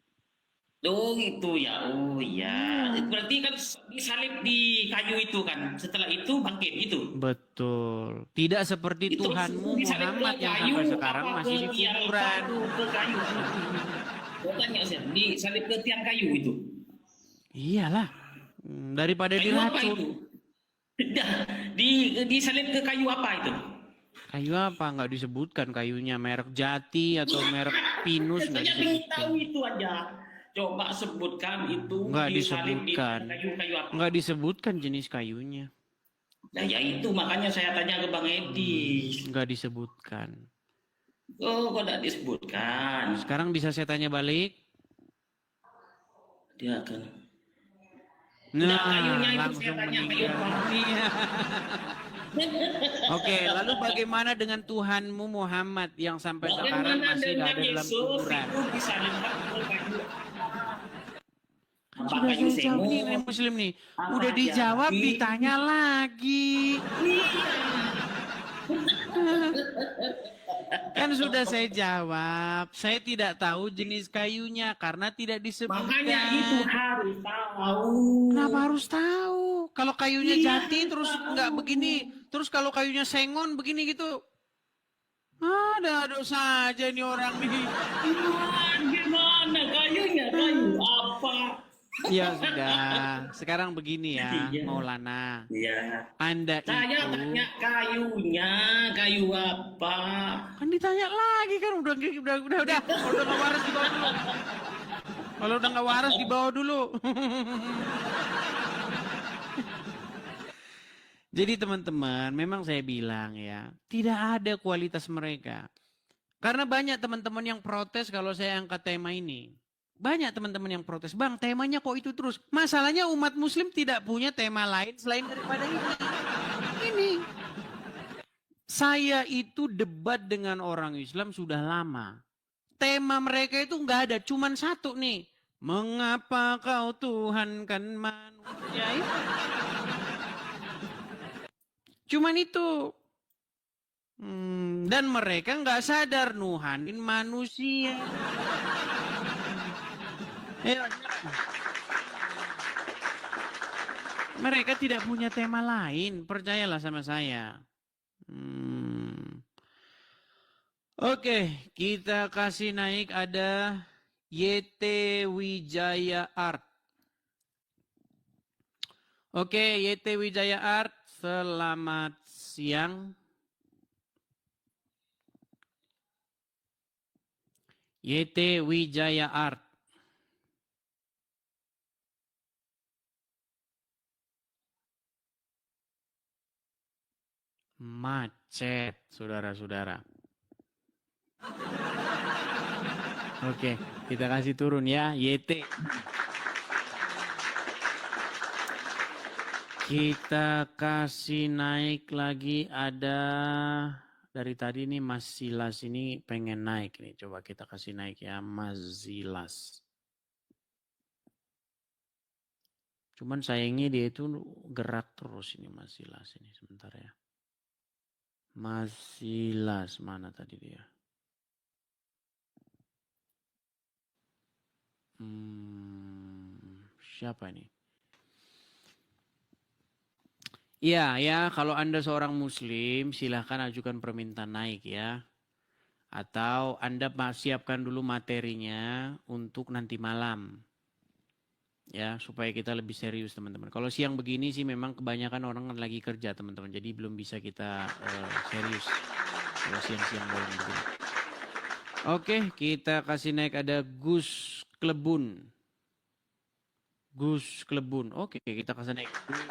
Oh gitu ya, oh iya. Berarti kan disalib di kayu itu kan. Setelah itu bangkit gitu. Betul. Tidak seperti Itu Tuhanmu disalib Muhammad ke yang kayu, sampai sekarang apa masih ke di tiang kuburan. batu, ke kayu. Saya tanya saya, disalib ke tiang kayu itu. Iyalah. Daripada Kayu apa diracun. itu? Disalib ke kayu apa itu? Kayu apa? Nggak disebutkan kayunya. Merek Jati atau merek Pinus nggak Saya ingin disebutkan. tahu itu aja. Coba sebutkan itu Nggak disalib di disebutkan. kayu apa? Nggak disebutkan jenis kayunya. Nah, ya itu makanya saya tanya ke Bang Edi. Nggak disebutkan. Oh, kok tidak disebutkan? Sekarang bisa saya tanya balik? Dia akan. Nah, kayunya itu langsung saya tanya kayu meninggal apa? dunia. Oke, lalu bagaimana dengan Tuhanmu Muhammad yang sampai sekarang Bagaimana masih dengan ada dalam Yesus kuburan? itu disalibkan ke kayu? Kan Apa sudah kayu saya jawab nih, semut? Muslim nih. Apa Udah dijawab, jati? ditanya lagi. Kan sudah saya jawab. Saya tidak tahu jenis kayunya karena tidak disebutkan. Makanya itu harus tahu. Kenapa harus tahu? Kalau kayunya Iya, jati terus nggak begini, terus kalau kayunya sengon begini gitu. Ada dosa aja nih orang nih. Gimana kayunya? Kayu apa? Ya sudah, sekarang begini ya, Iya. Maulana. Iya. Anda Saya itu tanya kayunya, kayu apa? kan ditanya lagi kan udah. Kalau udah nggak waras dibawa dulu. Kalau udah nggak waras dibawa dulu. Jadi teman-teman, memang saya bilang ya, tidak ada kualitas mereka. Karena banyak teman-teman yang protes kalau saya angkat tema ini. Banyak teman-teman yang protes, bang temanya kok itu terus. Masalahnya umat muslim tidak punya tema lain selain daripada ini. Ini. Saya itu debat dengan orang Islam sudah lama. Tema mereka itu nggak ada, cuman satu nih. Mengapa kau Tuhan kan manusia itu? Cuman itu. Dan mereka nggak sadar nuhanin manusia. Mereka tidak punya tema lain, percayalah sama saya. Oke, kita kasih naik ada YT Wijaya Art. Oke, YT Wijaya Art, selamat siang. YT Wijaya Art. Mat. chat, saudara-saudara. Oke, kita kasih turun ya, YT. Kita kasih naik lagi, ada dari tadi nih Mas Silas ini pengen naik nih. Coba kita kasih naik ya, Mas Silas. Cuman sayangnya dia itu gerak terus ini Mas Silas ini sebentar ya. Mas Silas mana tadi dia? Siapa ini? Iya ya, kalau Anda seorang muslim silahkan ajukan permintaan naik ya. Atau Anda siapkan dulu materinya untuk nanti malam. Ya, supaya kita lebih serius teman-teman. Kalau siang begini sih memang kebanyakan orang lagi kerja teman-teman. Jadi belum bisa kita serius. Kalau siang-siang boleh begini. Oke, kita kasih naik ada Gus Klebun. Gus Klebun. Oke, kita kasih naik Gus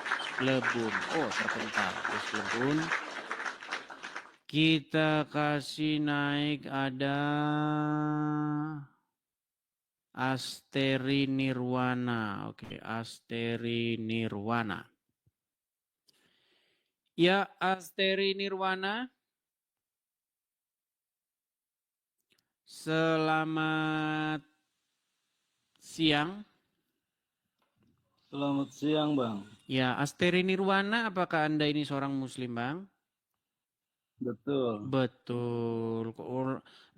Klebun. Oh, terpental. Gus Klebun. Kita kasih naik ada Asteri Nirwana. Oke, Asteri Nirwana. Ya, Asteri Nirwana. Selamat siang. Selamat siang, Bang. Ya, Asteri Nirwana, apakah Anda ini seorang muslim, Bang? Betul. Betul.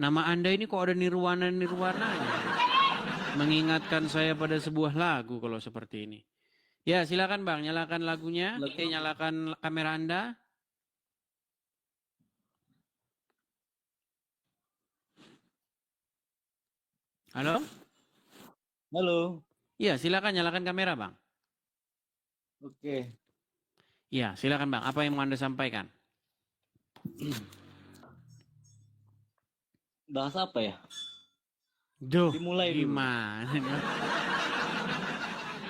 Nama Anda ini kok ada Nirwana-Nirwananya? Mengingatkan saya pada sebuah lagu kalau seperti ini. Ya, silakan Bang, nyalakan lagunya. Nyalakan kamera Anda. Halo? Halo. Iya, silakan nyalakan kamera, Bang. Oke. Iya, silakan Bang. Apa yang mau Anda sampaikan? Bahas apa ya? Duh, Dimulai dulu. gimana?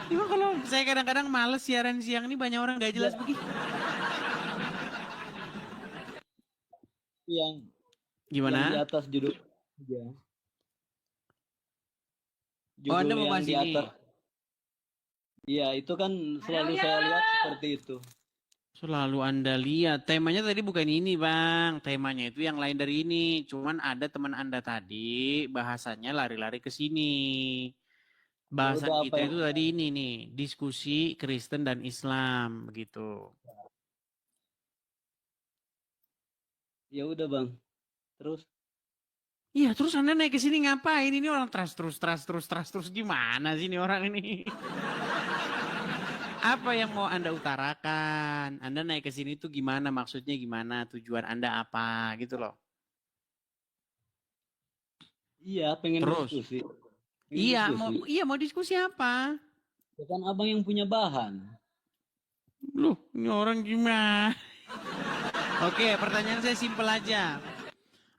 Cuma kalau saya kadang-kadang males siaran siang ini banyak orang gak jelas begini. Yang Gimana? Yang di atas judul. Ya. Oh, Anda mau yang bahas di ini? atas. Iya, itu kan selalu saya lihat seperti itu. Selalu Anda lihat. Temanya tadi bukan ini, Bang. Temanya itu yang lain dari ini. Cuman ada teman Anda tadi bahasanya lari-lari ke sini. Bahasan Udah, kita itu tadi ini nih, diskusi Kristen dan Islam begitu. Ya udah, Bang. Terus? Iya, terus Anda naik ke sini ngapain? Ini orang terus gimana sih ini orang ini? Apa yang mau Anda utarakan? Anda naik ke sini tuh gimana? Maksudnya gimana? Tujuan Anda apa? Gitu loh. Iya, pengen Terus? diskusi. Iya, mau diskusi apa? Ya kan abang yang punya bahan. Loh, ini orang gimana? Oke, pertanyaan saya simpel aja.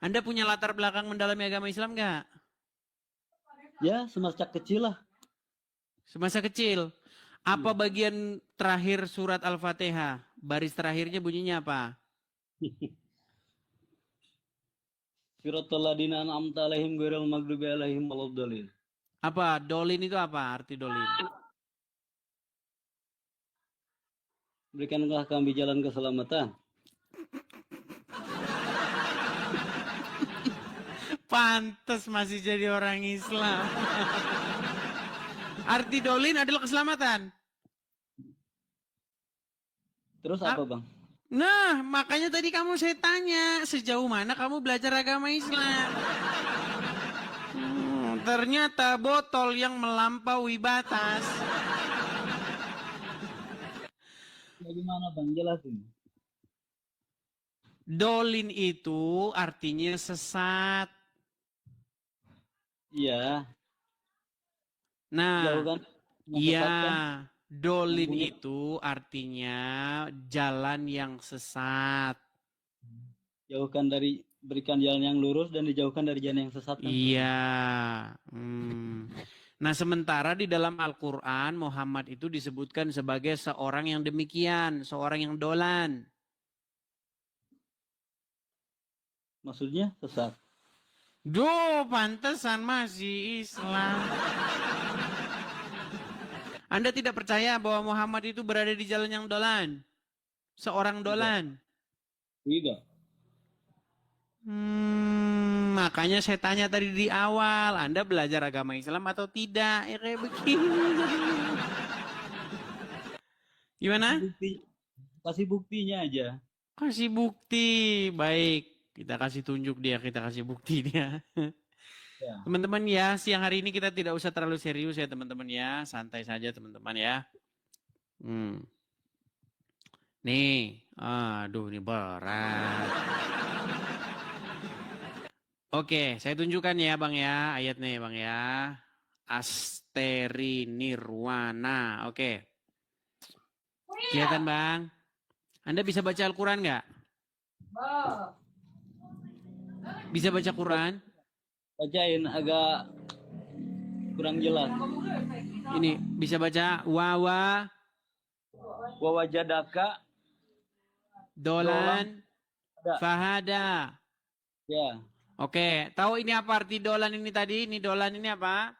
Anda punya latar belakang mendalami agama Islam nggak? Ya, semasa kecil lah. Semasa kecil. Apa bagian terakhir surat Al-Fatihah? Baris terakhirnya bunyinya apa? Siratal ladzina an'amta 'alaihim ghairil maghdubi 'alaihim waladdallin. Apa? Dolin itu apa? Arti dolin? Berikanlah kami jalan keselamatan. Pantes masih jadi orang Islam. Arti dolin adalah keselamatan. Terus apa, Bang? Nah, makanya tadi kamu saya tanya, sejauh mana kamu belajar agama Islam? Ternyata botol yang melampaui batas. Bagaimana, Bang? Jelasin. Dolin itu artinya sesat. Iya. Nah, Jauhkan iya, menyesatkan. dolin itu artinya jalan yang sesat. Jauhkan dari berikan jalan yang lurus dan dijauhkan dari jalan yang sesat. Kan? Iya. Nah, sementara di dalam Al-Quran Muhammad itu disebutkan sebagai seorang yang demikian, seorang yang dolan. Maksudnya sesat. Duh, pantesan masih Islam. Anda tidak percaya bahwa Muhammad itu berada di jalan yang dolan? Seorang dolan? Tidak. Makanya saya tanya tadi di awal, Anda belajar agama Islam atau tidak? Ya kayak begini jadinya. Gimana? Kasih buktinya aja. Kasih bukti. Baik, kita kasih tunjuk dia, kita kasih bukti dia. Ya. Teman-teman ya, siang hari ini kita tidak usah terlalu serius ya teman-teman ya. Santai saja teman-teman ya. Nih, aduh ini berat. Oke, saya tunjukkan ya Bang ya, ayat nih Bang ya. Asteri Nirwana, oke. Kelihatan Bang? Anda bisa baca Al-Quran nggak? Bisa baca Quran? Bacain agak kurang jelas. Ini bisa baca Wawajadaka dolan fahada. Ya. Oke, tahu ini apa arti dolan ini tadi? Ini dolan ini apa?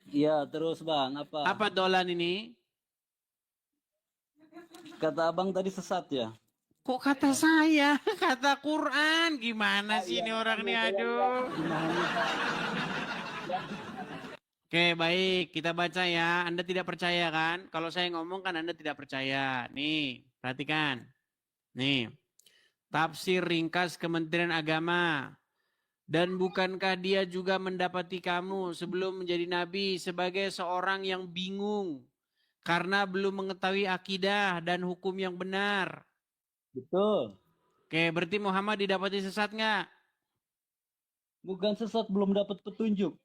Iya, terus Bang, apa? Apa dolan ini? Kata Abang tadi sesat ya? Kok kata saya? Kata Quran. Gimana sih ini orang nih? Aduh. Oke, baik. Kita baca ya. Anda tidak percaya kan? Kalau saya ngomong kan Anda tidak percaya. Nih, perhatikan. Nih. Tafsir ringkas Kementerian Agama. Dan bukankah dia juga mendapati kamu sebelum menjadi nabi sebagai seorang yang bingung karena belum mengetahui akidah dan hukum yang benar? Betul. Oke, berarti Muhammad didapati sesat nggak? Bukan sesat, belum dapat petunjuk.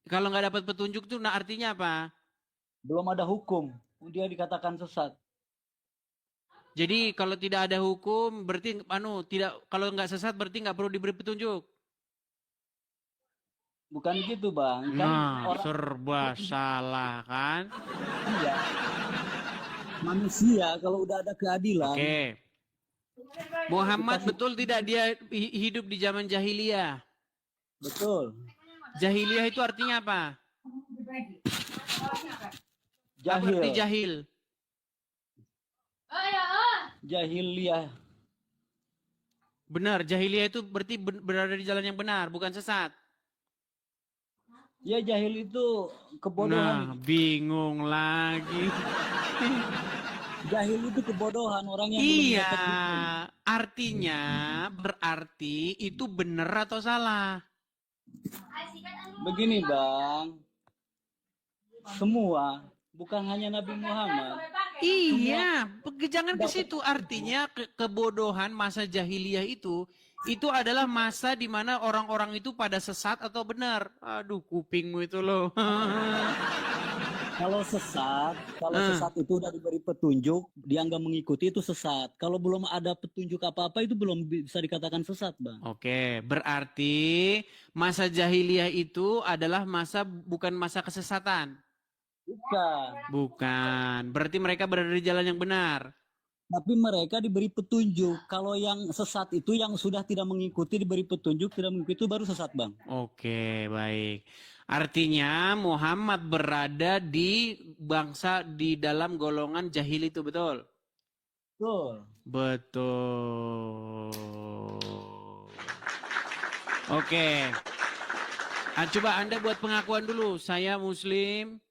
Kalau nggak dapat petunjuk tuh nah artinya apa? Belum ada hukum, dia dikatakan sesat. Jadi kalau tidak ada hukum berarti tidak, kalau nggak sesat berarti nggak perlu diberi petunjuk. Bukan gitu Bang. Kan Nah, serba salah kan? Iya. Manusia kalau udah ada keadilan. Oke. Muhammad betul tidak dia hidup di zaman jahiliyah? Betul. Jahiliyah itu artinya apa? Jahil. Apa arti jahil? Jahiliyah. Benar, jahiliyah itu berarti berada di jalan yang benar, bukan sesat. Ya, jahil itu kebodohan. Nah, bingung lagi. Jahil itu kebodohan, orang yang Iya, artinya berarti itu benar atau salah? Begini Bang, semua, bukan hanya Nabi Muhammad. Iya, jangan ke situ. Artinya kebodohan masa jahiliyah itu adalah masa di mana orang-orang itu pada sesat atau benar. Aduh, kupingmu itu loh. Kalau sesat itu udah diberi petunjuk, dia nggak mengikuti itu sesat. Kalau belum ada petunjuk apa-apa itu belum bisa dikatakan sesat, Bang. Oke, berarti masa jahiliyah itu adalah bukan masa kesesatan. Bukan. Berarti mereka berada di jalan yang benar. Tapi mereka diberi petunjuk. Kalau yang sesat itu yang sudah tidak mengikuti diberi petunjuk, tidak mengikuti itu baru sesat, Bang. Oke, baik. Artinya Muhammad berada di bangsa di dalam golongan jahil itu, betul? Betul. Betul. Oke. Coba Anda buat pengakuan dulu. Saya Muslim.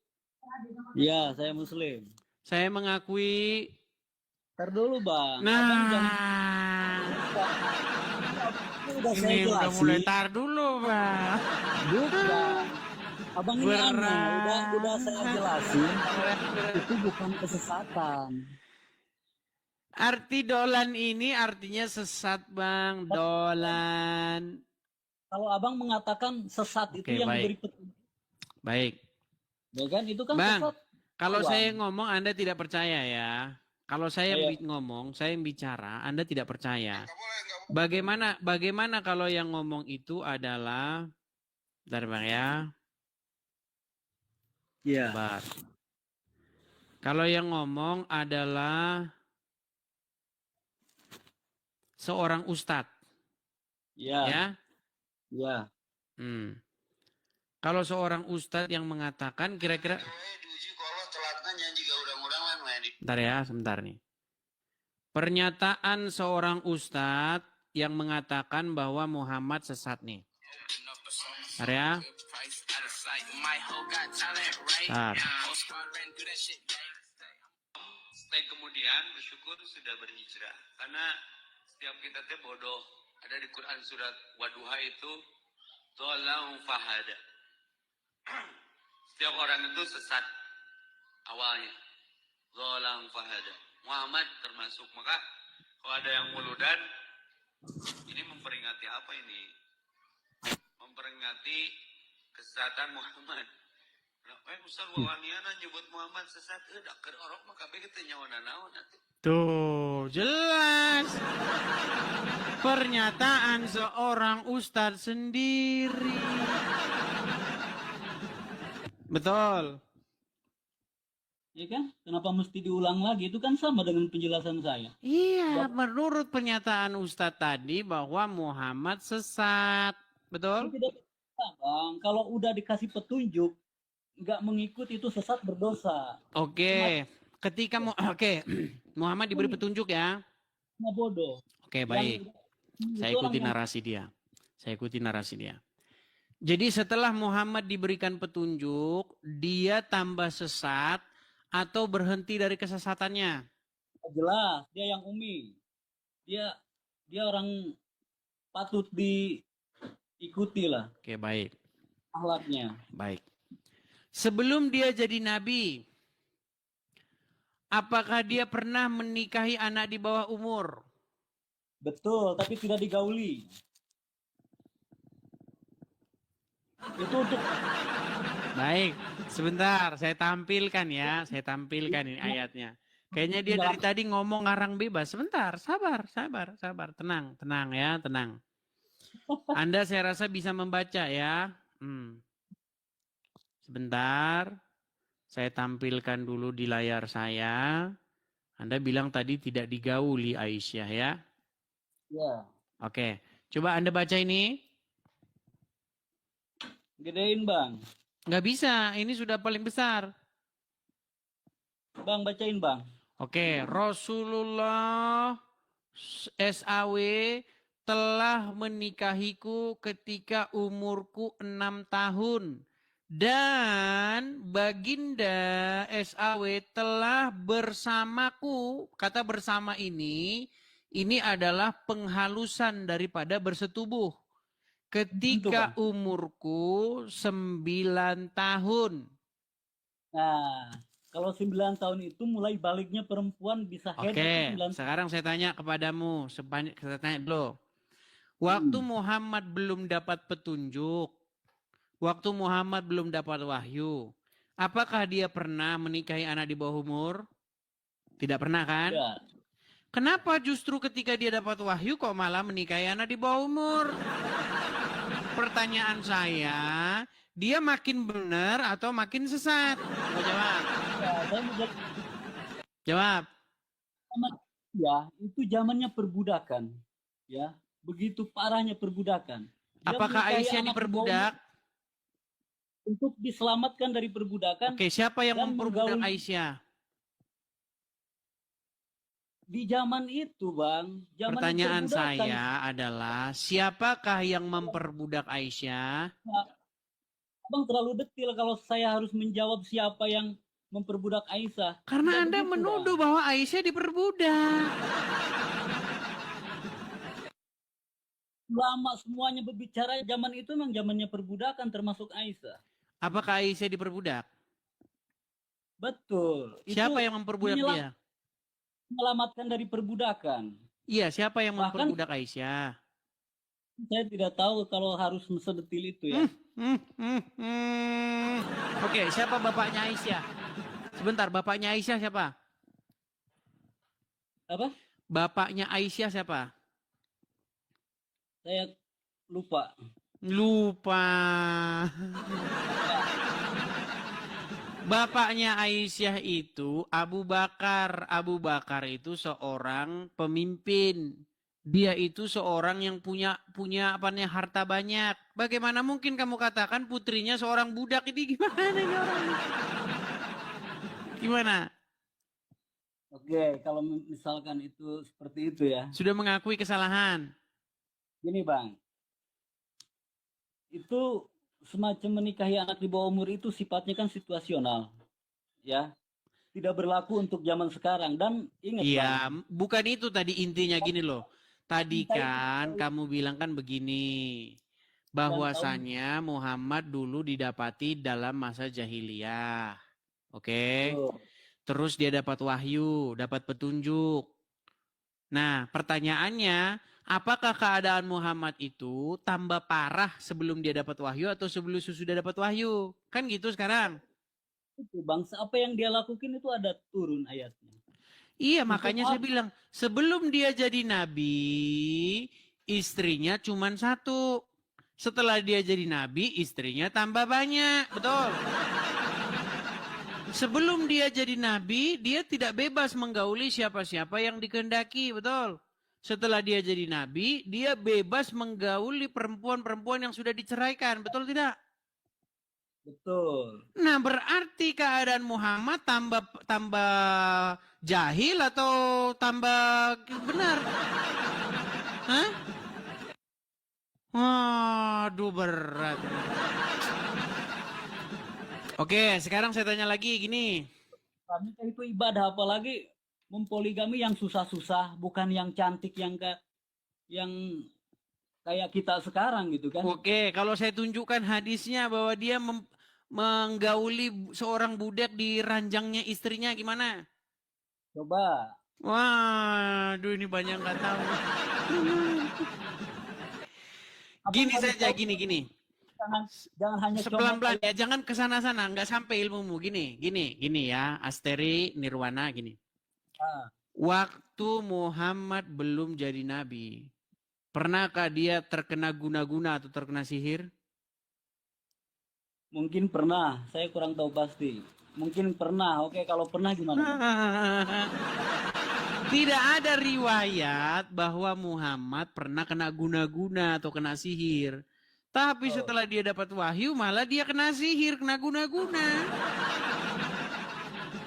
Ya, saya Muslim. Saya mengakui. Ntar dulu Bang. Nah. Ini udah mulai tar dulu Bang. Bukan. Abang ini udah saya jelasin. Itu bukan kesesatan. Arti dolan ini artinya sesat Bang. Dolan. Kalau Abang mengatakan sesat itu yang diberi petunjuk. Baik. Ya kan itu kan Bang, sesat. kalau saya ngomong Anda tidak percaya ya. Kalau saya ngomong, saya bicara, Anda tidak percaya. Bagaimana kalau yang ngomong itu adalah, bentar Bang ya. Iya. Kalau yang ngomong adalah seorang ustadz. Ya. Ya. Ya. Kalau seorang ustadz yang mengatakan kira-kira Bentar ya, sebentar nih. Pernyataan seorang ustadz yang mengatakan bahwa Muhammad sesat nih. Bentar ya. Bentar. Dan kemudian bersyukur sudah berhijrah. Karena setiap kita teh bodoh. Ada di Quran surat Waduha itu Dolang fahada. Setiap orang itu sesat awalnya. Dolang fahada. Muhammad termasuk. Maka kalau ada yang muludan, ini memperingati apa ini? Memperingati kesesatan Muhammad. Ustaz wawaniana nyebut Muhammad sesat, dak keur orok mah kabeh teh nyawana naon atuh. Tuh, jelas. Pernyataan seorang ustadz sendiri. Betul. Ya kan? Kenapa mesti diulang lagi? Itu kan sama dengan penjelasan saya. Iya, menurut pernyataan ustadz tadi bahwa Muhammad sesat. Betul? Tidak bisa, Bang. Kalau udah dikasih petunjuk, nggak mengikut itu sesat berdosa. Oke. Ketika Muhammad diberi petunjuk ya. Nggak bodoh. Oke, baik. Saya ikuti narasi dia. Jadi setelah Muhammad diberikan petunjuk, dia tambah sesat atau berhenti dari kesesatannya? Jelas, dia yang umi. Dia orang patut diikuti lah. Oke, baik. Akhlaknya. Baik. Sebelum dia jadi nabi, apakah dia pernah menikahi anak di bawah umur? Betul, tapi tidak digauli. Itu untuk... Baik, sebentar saya tampilkan ya, ini ayatnya. Kayaknya dia dari tadi ngomong ngarang bebas. Sebentar, sabar. Tenang ya. Anda saya rasa bisa membaca ya. Sebentar, saya tampilkan dulu di layar saya. Anda bilang tadi tidak digauli Aisyah ya? Ya. Oke, coba Anda baca ini. Gedein, Bang. Nggak bisa, ini sudah paling besar. Bang, bacain, Bang. Oke, Rasulullah SAW telah menikahiku ketika umurku 6 tahun. Dan Baginda SAW telah bersamaku. Kata bersama ini adalah penghalusan daripada bersetubuh. Ketika umurku 9 tahun. Nah, kalau 9 tahun itu mulai baliknya perempuan bisa head. Oke, sekarang saya tanya kepadamu. Saya tanya dulu. Waktu Muhammad belum dapat petunjuk. Waktu Muhammad belum dapat wahyu, apakah dia pernah menikahi anak di bawah umur? Tidak pernah kan? Ya. Kenapa justru ketika dia dapat wahyu kok malah menikahi anak di bawah umur? Pertanyaan saya, dia makin benar atau makin sesat? Mau jawab? Jawab. Ya, itu zamannya perbudakan. Ya, begitu parahnya perbudakan. Apakah Aisyah diperbudak? Untuk diselamatkan dari perbudakan. Oke, siapa yang memperbudak Aisyah? Di zaman itu, Bang. Pertanyaan saya adalah, siapakah yang memperbudak Aisyah? Abang terlalu detil kalau saya harus menjawab siapa yang memperbudak Aisyah. Karena Anda menuduh bahwa Aisyah diperbudak. Lama semuanya berbicara zaman itu memang zamannya perbudakan termasuk Aisyah. Apakah Aisyah diperbudak? Betul. Siapa yang memperbudak dia? Menyelamatkan dari perbudakan. Iya, siapa yang memperbudak Aisyah? Saya tidak tahu kalau harus sedetil itu ya. Oke, siapa bapaknya Aisyah? Sebentar, bapaknya Aisyah siapa? Apa? Bapaknya Aisyah siapa? Saya lupa. Bapaknya Aisyah itu Abu Bakar. Abu Bakar itu seorang pemimpin Dia itu seorang yang punya apa namanya harta banyak. Bagaimana mungkin kamu katakan putrinya seorang budak? Ini gimana ini orang? Gimana? Oke, kalau misalkan itu seperti itu ya. Sudah mengakui kesalahan. Gini Bang, itu semacam menikahi anak di bawah umur itu sifatnya kan situasional, ya. Tidak berlaku untuk zaman sekarang. Dan ingat Iya, Bang, bukan itu tadi intinya gini loh. Tadi kan kamu bilang kan begini, bahwasanya Muhammad dulu didapati dalam masa jahiliyah. Oke. Terus dia dapat wahyu, dapat petunjuk. Nah, pertanyaannya, apakah keadaan Muhammad itu tambah parah sebelum dia dapat wahyu atau sebelum sudah dapat wahyu? Kan gitu sekarang. itu bangsa apa yang dia lakukan itu ada turun ayatnya. Iya, makanya saya bilang, sebelum dia jadi nabi, istrinya cuma satu. Setelah dia jadi nabi, istrinya tambah banyak. Betul. Sebelum dia jadi nabi, dia tidak bebas menggauli siapa-siapa yang dikehendaki. Betul. Setelah dia jadi nabi, dia bebas menggauli perempuan-perempuan yang sudah diceraikan. Betul tidak? Betul. Nah, berarti keadaan Muhammad tambah jahil atau tambah benar? Hah? Waduh, berat. Oke, sekarang saya tanya lagi gini. Kami itu ibadah, apalagi mempoligami yang susah-susah, bukan yang cantik yang kayak kita sekarang gitu kan. Oke, kalau saya tunjukkan hadisnya bahwa dia menggauli seorang budak di ranjangnya istrinya gimana? Coba. Waduh, ini banyak nggak tahu. Gini saja, gini. Jangan hanya pelan-pelan ya, jangan kesana-sana, nggak sampai ilmumu. Gini ya, Asteri Nirwana gini. Waktu Muhammad belum jadi nabi, pernahkah dia terkena guna-guna atau terkena sihir? Mungkin pernah, saya kurang tahu pasti. Mungkin pernah. Oke, kalau pernah gimana? Tidak ada riwayat bahwa Muhammad pernah kena guna-guna atau kena sihir. Tapi setelah dia dapat wahyu, malah dia kena sihir, kena guna-guna.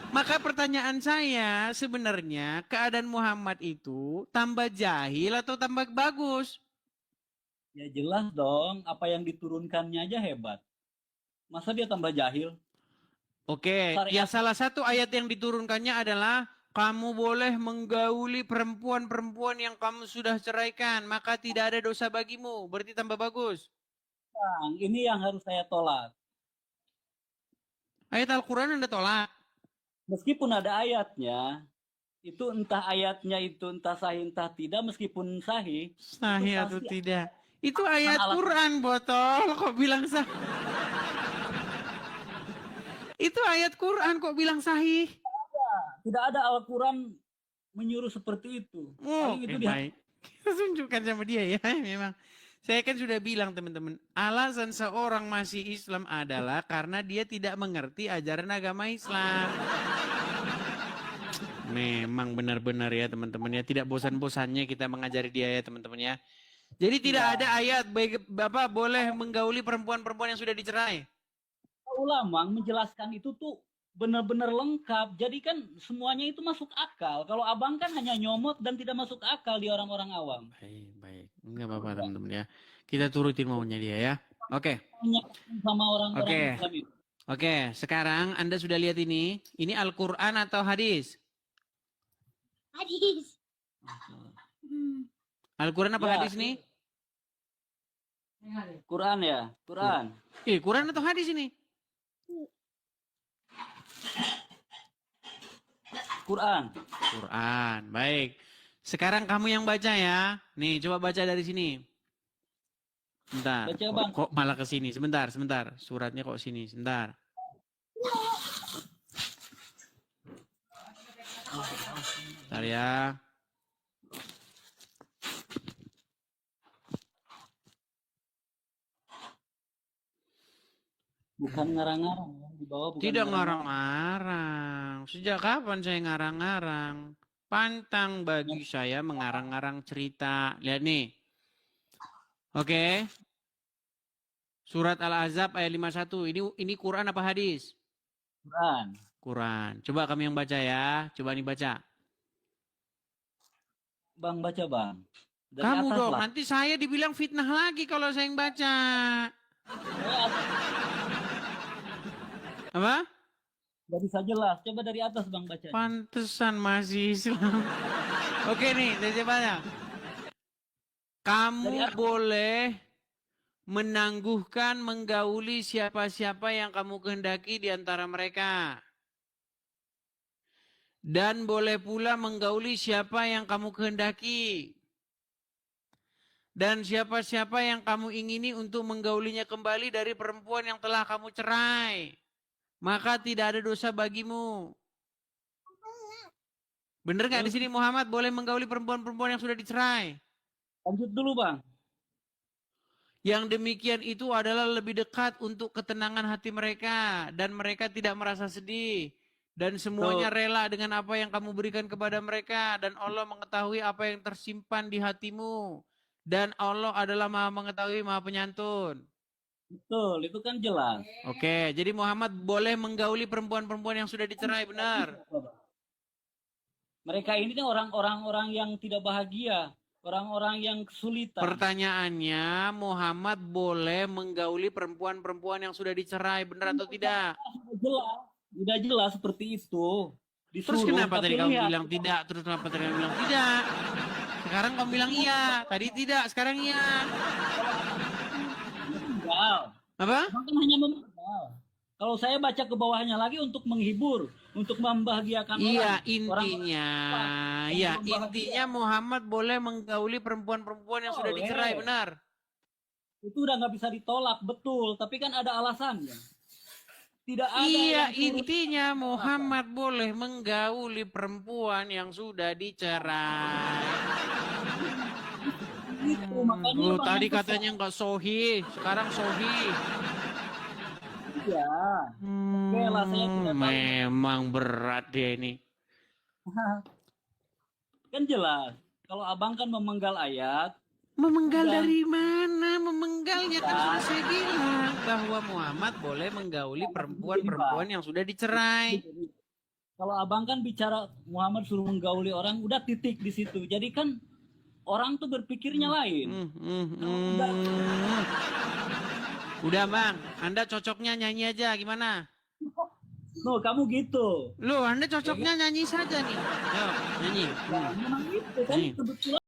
Maka pertanyaan saya, sebenarnya keadaan Muhammad itu tambah jahil atau tambah bagus? Ya jelas dong, apa yang diturunkannya aja hebat. Masa dia tambah jahil? Oke, ya salah satu ayat yang diturunkannya adalah kamu boleh menggauli perempuan-perempuan yang kamu sudah ceraikan, maka tidak ada dosa bagimu. Berarti tambah bagus. Bang, ini yang harus saya tolak. Ayat Al-Quran Anda tolak? Meskipun ada ayatnya, itu entah ayatnya itu entah sahih entah tidak, meskipun sahih. Sahih atau tidak? Itu ayat Quran, botol. Kok bilang sahih? Itu ayat Quran kok bilang sahih? Tidak ada Al-Quran menyuruh seperti itu. Oke, baik. Kita tunjukkan sama dia ya, memang. Saya kan sudah bilang teman-teman, alasan seorang masih Islam adalah karena dia tidak mengerti ajaran agama Islam. Memang benar-benar ya teman-teman ya, tidak bosan-bosannya kita mengajari dia ya teman-teman ya. Jadi tidak ada ayat Bapak boleh menggauli perempuan-perempuan yang sudah dicerai. Ulama menjelaskan itu tuh benar-benar lengkap. Jadi kan semuanya itu masuk akal. Kalau abang kan hanya nyomot dan tidak masuk akal di orang-orang awam. Baik. Enggak apa-apa teman-teman ya. Kita turutin maunya dia ya. Oke. Sama orang-orang Islam itu. Oke, sekarang Anda sudah lihat ini. Ini Al-Quran atau hadis? Hadis. Al-Quran apa hadis nih? Quran ya, Quran. Quran atau hadis ini? Quran. Quran, baik. Sekarang kamu yang baca ya. Nih, coba baca dari sini. Sebentar. Baca, Bang. Kok malah ke sini? Sebentar. Suratnya kok sini? Sebentar. Bentar ya. Bukan ngarang-ngarang di bawah. Tidak ngarang-ngarang. Sejak kapan saya ngarang-ngarang? Pantang bagi saya mengarang-arang cerita. Lihat nih. Oke. Surat Al-Ahzab ayat 51. Ini Quran apa hadis? Quran. Quran. Coba kami yang baca ya. Coba nih baca. Bang baca bang. Dari Kamu atas dong. lah. Nanti saya dibilang fitnah lagi kalau saya yang baca. Apa? Gak bisa jelas. Coba dari atas bang baca. Pantesan masih Islam. Oke nih, saya coba. Kamu boleh menangguhkan, menggauli siapa-siapa yang kamu kehendaki di antara mereka. Dan boleh pula menggauli siapa yang kamu kehendaki. Dan siapa-siapa yang kamu ingini untuk menggaulinya kembali dari perempuan yang telah kamu cerai. Maka tidak ada dosa bagimu. Bener nggak di sini Muhammad boleh menggauli perempuan-perempuan yang sudah dicerai? Lanjut dulu bang. Yang demikian itu adalah lebih dekat untuk ketenangan hati mereka. Dan mereka tidak merasa sedih. Dan semuanya rela dengan apa yang kamu berikan kepada mereka. Dan Allah mengetahui apa yang tersimpan di hatimu. Dan Allah adalah Maha mengetahui, Maha penyantun. Betul, itu kan jelas. Oke, jadi Muhammad boleh menggauli perempuan-perempuan yang sudah dicerai, benar? Mereka ini kan orang-orang yang tidak bahagia. Orang-orang yang kesulitan. Pertanyaannya, Muhammad boleh menggauli perempuan-perempuan yang sudah dicerai, benar atau tidak? Udah jelas seperti itu. Terus kenapa tadi kamu bilang tidak? Terus kenapa tadi kamu bilang tidak? Sekarang kamu bilang iya. Tadi tidak, sekarang iya. Apa? Kan hanya memenggal. Kalau saya baca ke bawahnya lagi untuk menghibur, untuk membahagiakan iya, orang. Intinya Muhammad boleh menggauli perempuan-perempuan yang sudah dicerai, benar? Itu udah nggak bisa ditolak, betul. Tapi kan ada alasannya. Tidak ada. Iya, intinya Muhammad boleh menggauli perempuan yang sudah dicerai. Itu, makanya tadi katanya nggak sohi, sekarang sohi. Iya. Oke lah, saya tidak tahu. Memang berat dia ini. Kan jelas. Kalau abang kan memenggal ayat. Memenggal dari mana? Memenggalnya kan sudah saya bilang bahwa Muhammad boleh menggauli perempuan-perempuan yang sudah dicerai. Kalau abang kan bicara Muhammad suruh menggauli orang, udah titik di situ. Jadi kan orang tuh berpikirnya lain. Udah bang, Anda cocoknya nyanyi aja, gimana? Loh, kamu gitu. Loh, Anda cocoknya nyanyi saja nih. Yuk, nyanyi. Memang gitu kan, kebetulan.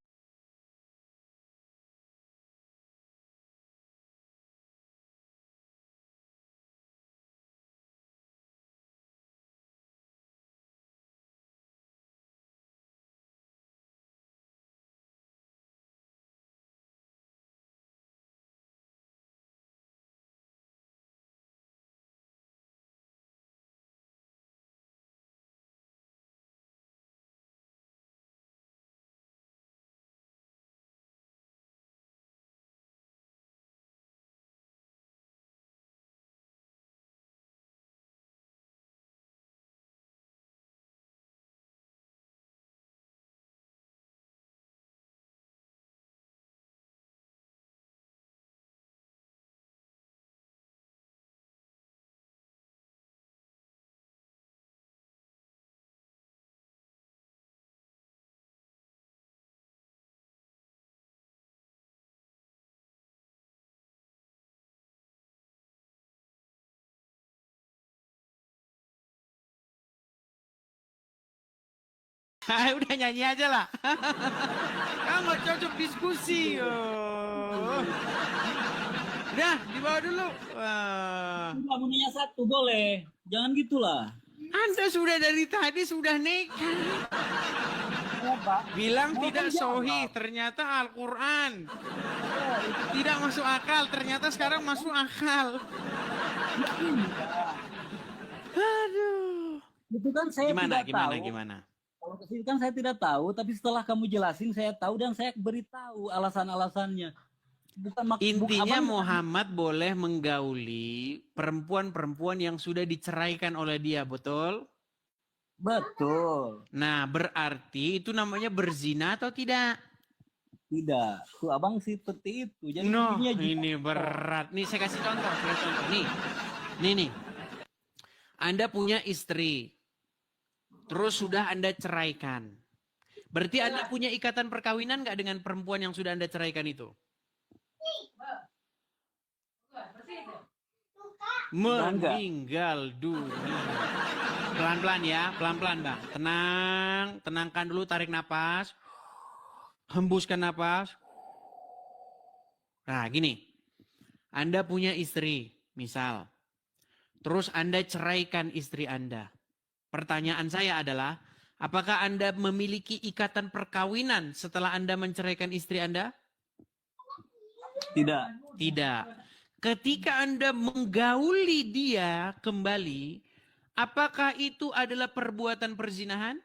Udah nyanyi aja lah. Kamu gak cocok diskusi. Udah, dibawa dulu. Kamu nanya satu boleh. Jangan gitulah. Anda sudah dari tadi sudah nekat. Bilang tidak sohih, ternyata Al-Quran. Tidak masuk akal, ternyata sekarang masuk akal. Aduh. Itu kan saya tidak tahu. Gimana? Kalau ke situ kan saya tidak tahu, tapi setelah kamu jelasin saya tahu dan saya beritahu alasan-alasannya. Intinya Muhammad boleh menggauli perempuan-perempuan yang sudah diceraikan oleh dia, betul? Betul. Nah, berarti itu namanya berzina atau tidak? Tidak. Tuh abang seperti itu. Jadi No, intinya ini berat. Nih saya kasih contoh. Nih. Anda punya istri. Terus sudah Anda ceraikan. Berarti Anda punya ikatan perkawinan nggak dengan perempuan yang sudah Anda ceraikan itu? Meninggal dunia. Pelan-pelan ya, pelan-pelan Bang. Tenangkan dulu, tarik napas. Hembuskan napas. Nah, gini. Anda punya istri, misal. Terus Anda ceraikan istri Anda. Pertanyaan saya adalah, apakah Anda memiliki ikatan perkawinan setelah Anda menceraikan istri Anda? Tidak. Tidak. Ketika Anda menggauli dia kembali, apakah itu adalah perbuatan perzinahan?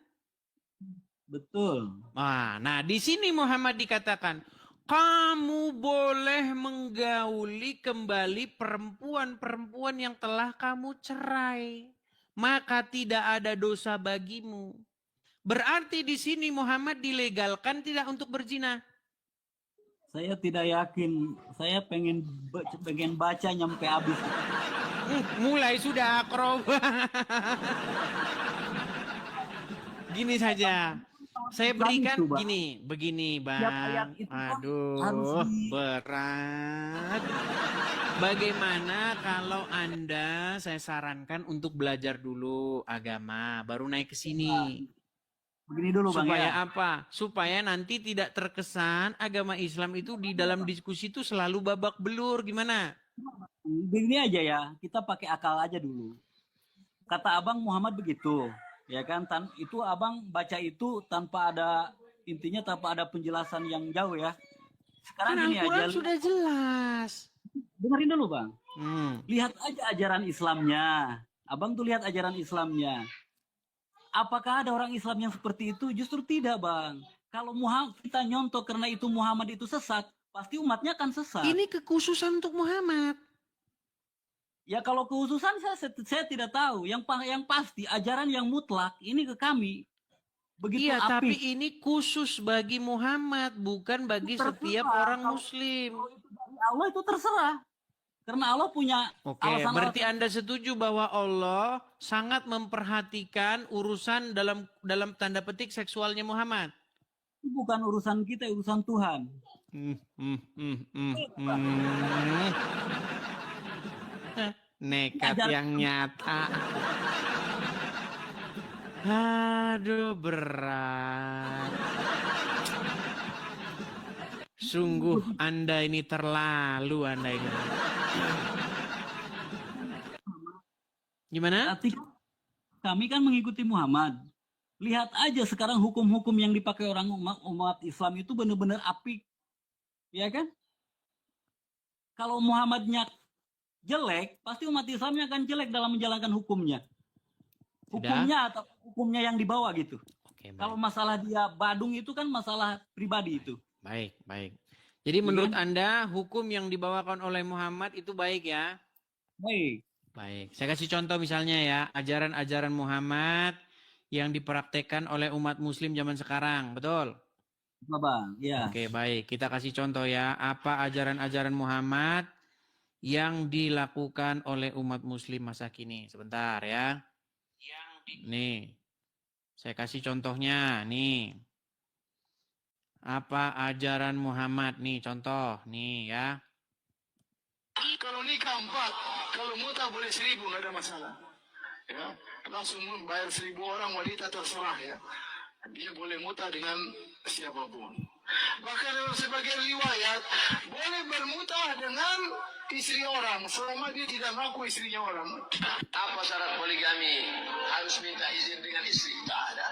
Betul. Nah, di sini Muhammad dikatakan, kamu boleh menggauli kembali perempuan-perempuan yang telah kamu cerai. Maka tidak ada dosa bagimu. Berarti di sini Muhammad dilegalkan tidak untuk berzina. Saya tidak yakin. Saya pengen baca nyampe habis. Mulai sudah akrob. Gini saja. Saya berikan begini Bang. Aduh, berat. Bagaimana kalau Anda saya sarankan untuk belajar dulu agama, baru naik ke sini. Begini dulu Bang Supaya ya. apa? Supaya nanti tidak terkesan agama Islam itu di dalam diskusi itu selalu babak belur. Gimana? Begini aja ya, kita pakai akal aja dulu. Kata Abang Muhammad begitu, ya kan? Itu Abang baca itu tanpa ada penjelasan yang jauh ya. Sekarang Kan gini Al-Quran aja. sudah jelas. Dengerin dulu Bang. Lihat aja ajaran Islamnya. Abang tuh lihat ajaran Islamnya. Apakah ada orang Islam yang seperti itu? Justru tidak Bang. Kalau kita nyontok karena itu Muhammad itu sesat, pasti umatnya akan sesat. Ini kekhususan untuk Muhammad. Ya kalau kekhususan saya tidak tahu. Yang pasti ajaran yang mutlak ini ke kami. Begitu Iya, apik. tapi ini khusus bagi Muhammad, bukan bagi setiap orang Muslim. Kalau itu dari Allah itu terserah. Karena Allah punya Oke, berarti Anda setuju bahwa Allah sangat memperhatikan urusan dalam tanda petik seksualnya Muhammad? Itu bukan urusan kita, urusan Tuhan. Nekat yang nyata. Aduh, berat. Sungguh Anda ini terlalu, Anda ini. Gimana? Kami kan mengikuti Muhammad. Lihat aja sekarang hukum-hukum yang dipakai orang umat Islam itu benar-benar apik. Ya kan? Kalau Muhammadnya jelek, pasti umat Islamnya akan jelek dalam menjalankan hukumnya. Hukumnya atau hukumnya yang dibawa gitu. Kalau masalah dia badung itu kan masalah pribadi itu. Baik. Jadi menurut Anda hukum yang dibawakan oleh Muhammad itu baik ya? Baik. Saya kasih contoh misalnya ya, ajaran-ajaran Muhammad yang dipraktekkan oleh umat Muslim zaman sekarang, betul? Bang, ya. Oke, baik. Kita kasih contoh ya, apa ajaran-ajaran Muhammad yang dilakukan oleh umat Muslim masa kini. Sebentar ya. Nih, saya kasih contohnya nih. Apa ajaran Muhammad nih, contoh nih ya. Kalau nikah 4, kalau muta boleh 1.000, nggak ada masalah. Ya, langsung bayar 1.000 orang, wanita terserah ya. Dia boleh muta dengan siapapun. Bahkan dalam sebagian riwayat boleh bermuta dengan istri orang selama dia tidak mengaku istrinya orang. Apa syarat poligami? Harus minta izin dengan istri? Tak ada.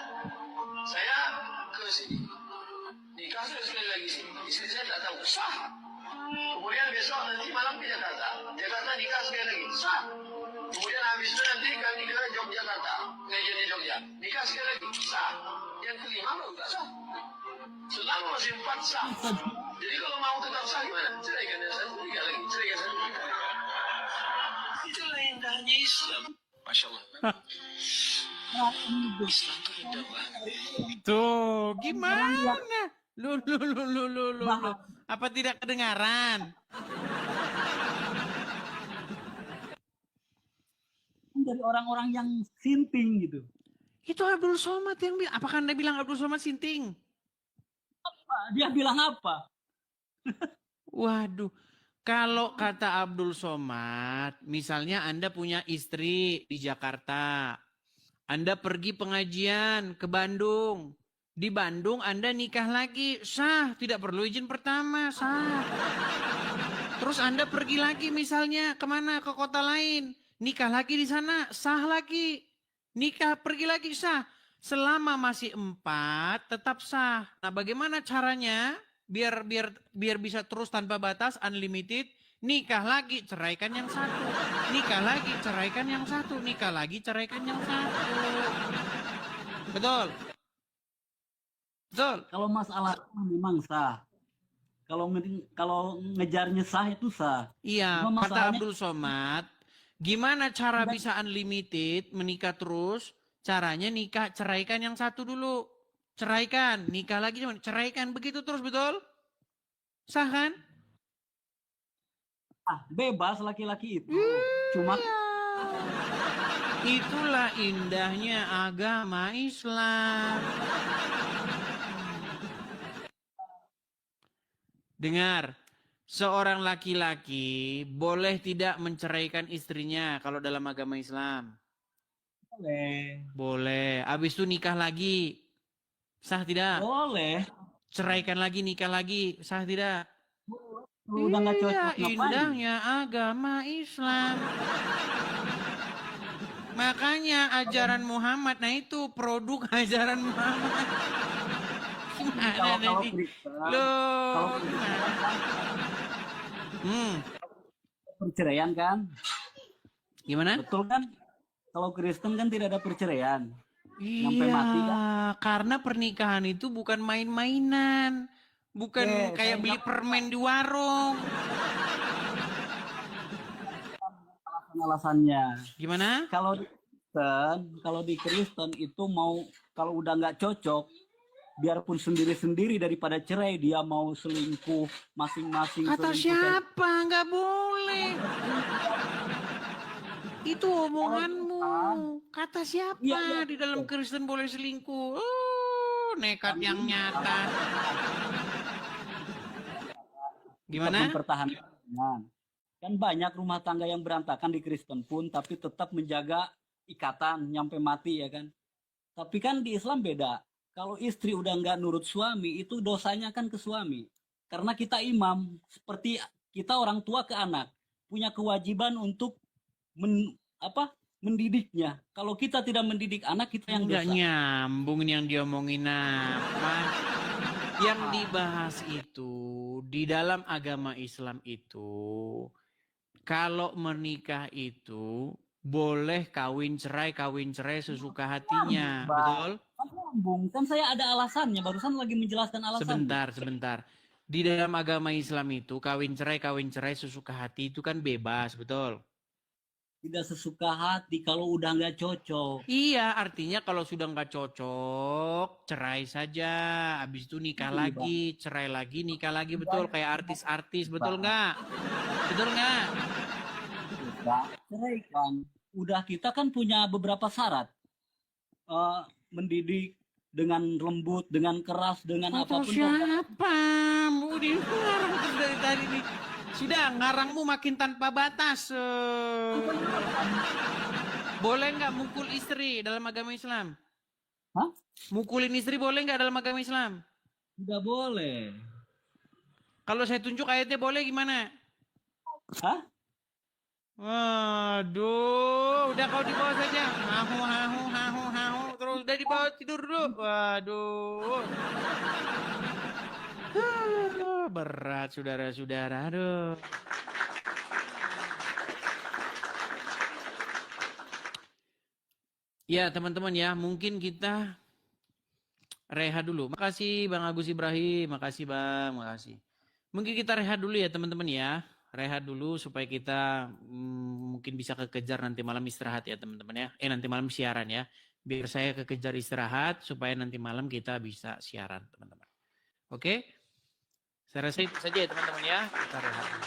Saya ke sini. Nikah sudah sekali lagi sini. Istri saya tak tahu. Sah. Kemudian besok nanti malam ke Jakarta. Jakarta nikah sekali lagi. Sah. Kemudian habis itu nanti kami ke Yogyakarta. Ngeja di Jogja. Nikah sekali lagi. Sah. Yang kelima baru tak sah. Selama masih 4 sah. Jadi kalau mau tetap sah gimana? Ceraikan dan satu nikah lagi. Ceraikan satu nikah lagi. Itulah indahnya Islam. Masya Allah. Tuh, gimana? Lu. Apa tidak kedengaran? Dari orang-orang yang sinting gitu. Itu Abdul Somad yang bilang. Apakah Anda bilang Abdul Somad sinting? Dia bilang apa? Waduh, kalau kata Abdul Somad, misalnya Anda punya istri di Jakarta, Anda pergi pengajian ke Bandung, di Bandung Anda nikah lagi, sah, tidak perlu izin pertama, sah. Terus Anda pergi lagi misalnya kemana, ke kota lain, nikah lagi di sana, sah lagi. Nikah pergi lagi, sah. Selama masih 4, tetap sah. Nah, bagaimana caranya? Biar bisa terus tanpa batas, unlimited, nikah lagi, ceraikan yang satu, nikah lagi, ceraikan yang satu, nikah lagi, ceraikan yang satu. Betul? Betul? Kalau masalah memang sah. Kalau ngejarnya sah itu sah. Iya, Cuma kata masalahnya- Abdul Somad, gimana cara bisa unlimited, menikah terus? Caranya nikah, ceraikan yang satu dulu. Ceraikan, nikah lagi, ceraikan, begitu terus, betul? Sah kan? Bebas laki-laki itu. Cuma itulah indahnya agama Islam. Dengar, seorang laki-laki boleh tidak menceraikan istrinya kalau dalam agama Islam? boleh. Boleh. Habis itu nikah lagi. Sah tidak? Boleh. Ceraikan lagi, nikah lagi. Sah tidak? Udah nggak cocok, Iya, ngapain? indahnya agama Islam. Makanya ajaran Muhammad, nah itu produk ajaran Muhammad. Gimana Kalau nanti? Kristen, Loh, gimana? Perceraian kan? Gimana? Betul kan? Kalau Kristen kan tidak ada perceraian. Sampai Iya, mati kan? karena pernikahan itu bukan main-mainan. Bukan kayak beli permen di warung. Alasannya. Gimana? Kalau di Kristen itu mau, kalau udah nggak cocok, biarpun sendiri-sendiri daripada cerai, dia mau selingkuh masing-masing. Kata siapa? Nggak boleh. Itu omonganmu. Kata siapa di dalam Kristen boleh selingkuh? Nekat yang nyata. Gimana? Mempertahankan. Kan banyak rumah tangga yang berantakan di Kristen pun, tapi tetap menjaga ikatan nyampe mati ya kan. Tapi kan di Islam beda. Kalau istri udah nggak nurut suami, itu dosanya kan ke suami. Karena kita imam, seperti kita orang tua ke anak, punya kewajiban untuk mendidiknya. Kalau kita tidak mendidik anak, kita yang Nggak dosa. nyambung yang diomongin apa. Yang dibahas itu di dalam agama Islam itu, kalau menikah itu boleh kawin cerai sesuka hatinya, betul? Nyambung. Kan saya ada alasannya, barusan lagi menjelaskan alasannya. Sebentar. Di dalam agama Islam itu kawin cerai sesuka hati itu kan bebas, betul? Tidak sesuka hati kalau udah nggak cocok. Iya, artinya kalau sudah nggak cocok, cerai saja. Habis itu nikah lagi, cerai lagi, nikah lagi, betul? Kayak artis-artis, betul nggak? Betul nggak? Cerai kan. Udah, kita kan punya beberapa syarat. Mendidik dengan lembut, dengan keras, dengan Atau apapun. siapa? Mau dilarang terus dari tadi nih. Sudah, ngarangmu makin tanpa batas. Boleh nggak mukul istri dalam agama Islam? Hah? Mukulin istri boleh nggak dalam agama Islam? Tidak boleh. Kalau saya tunjuk ayatnya boleh gimana? Hah? Waduh, udah kau di bawah saja. Hahu. Terus udah di bawah tidur dulu. Waduh. Berat saudara-saudara. Aduh. Ya teman-teman ya, mungkin kita rehat dulu. Makasih Bang Agus Ibrahim, makasih Bang, makasih. Mungkin kita rehat dulu ya teman-teman ya. Rehat dulu supaya kita mungkin bisa kekejar nanti malam istirahat ya teman-teman ya. Nanti malam siaran ya. biar saya kekejar istirahat supaya nanti malam kita bisa siaran, teman-teman. Oke? Saya rasa itu saja ya teman-teman ya. Kita rehat dulu.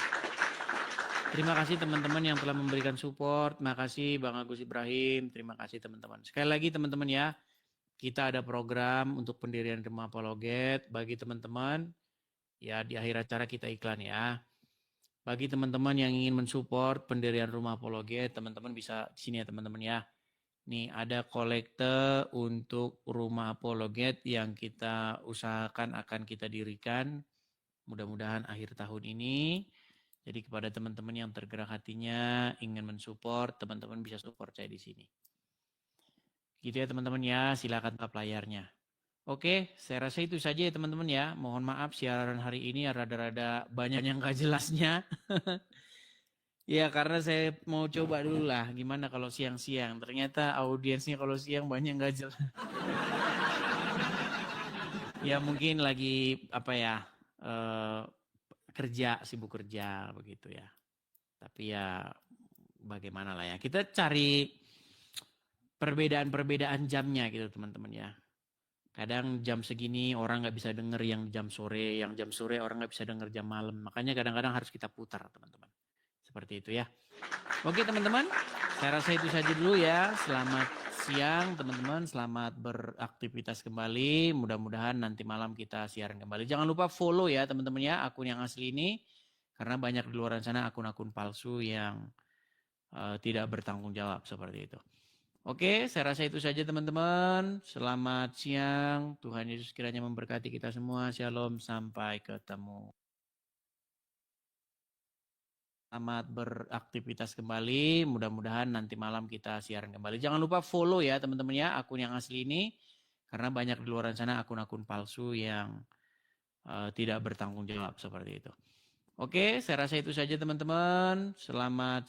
Terima kasih teman-teman yang telah memberikan support. Terima kasih Bang Agus Ibrahim. Terima kasih teman-teman. Sekali lagi teman-teman ya, kita ada program untuk pendirian Rumah Apologet bagi teman-teman. Ya di akhir acara kita iklan ya. Bagi teman-teman yang ingin mensupport pendirian Rumah Apologet, teman-teman bisa di sini ya teman-teman ya. Nih ada kolekte untuk Rumah Apologet yang kita usahakan akan kita dirikan. Mudah-mudahan akhir tahun ini. Jadi kepada teman-teman yang tergerak hatinya ingin mensupport, teman-teman bisa support saya di sini. Gitu ya teman-teman ya, silakan tap layarnya. Oke, saya rasa itu saja ya teman-teman ya. Mohon maaf siaran hari ini rada-rada banyak yang gak jelasnya. Ya karena saya mau coba dulu lah gimana kalau siang-siang. Ternyata audiensnya kalau siang banyak yang gak jelas. Ya mungkin lagi apa ya, kerja, sibuk kerja begitu ya. Tapi ya bagaimana lah ya. Kita cari perbedaan-perbedaan jamnya gitu teman-teman ya. Kadang jam segini orang nggak bisa denger yang jam sore, yang jam sore orang nggak bisa denger jam malam. Makanya kadang-kadang harus kita putar teman-teman. Seperti itu ya. Oke teman-teman, saya rasa itu saja dulu ya. Selamat siang teman-teman, selamat beraktivitas kembali. Mudah-mudahan nanti malam kita siaran kembali. Jangan lupa follow ya teman-teman ya akun yang asli ini. Karena banyak di luar sana akun-akun palsu yang tidak bertanggung jawab seperti itu. Oke, saya rasa itu saja teman-teman. Selamat siang. Tuhan Yesus kiranya memberkati kita semua. Shalom, sampai ketemu. Selamat beraktivitas kembali. Mudah-mudahan nanti malam kita siaran kembali. Jangan lupa follow ya teman-teman ya akun yang asli ini. Karena banyak di luar sana akun-akun palsu yang tidak bertanggung jawab seperti itu. Oke, saya rasa itu saja teman-teman. Selamat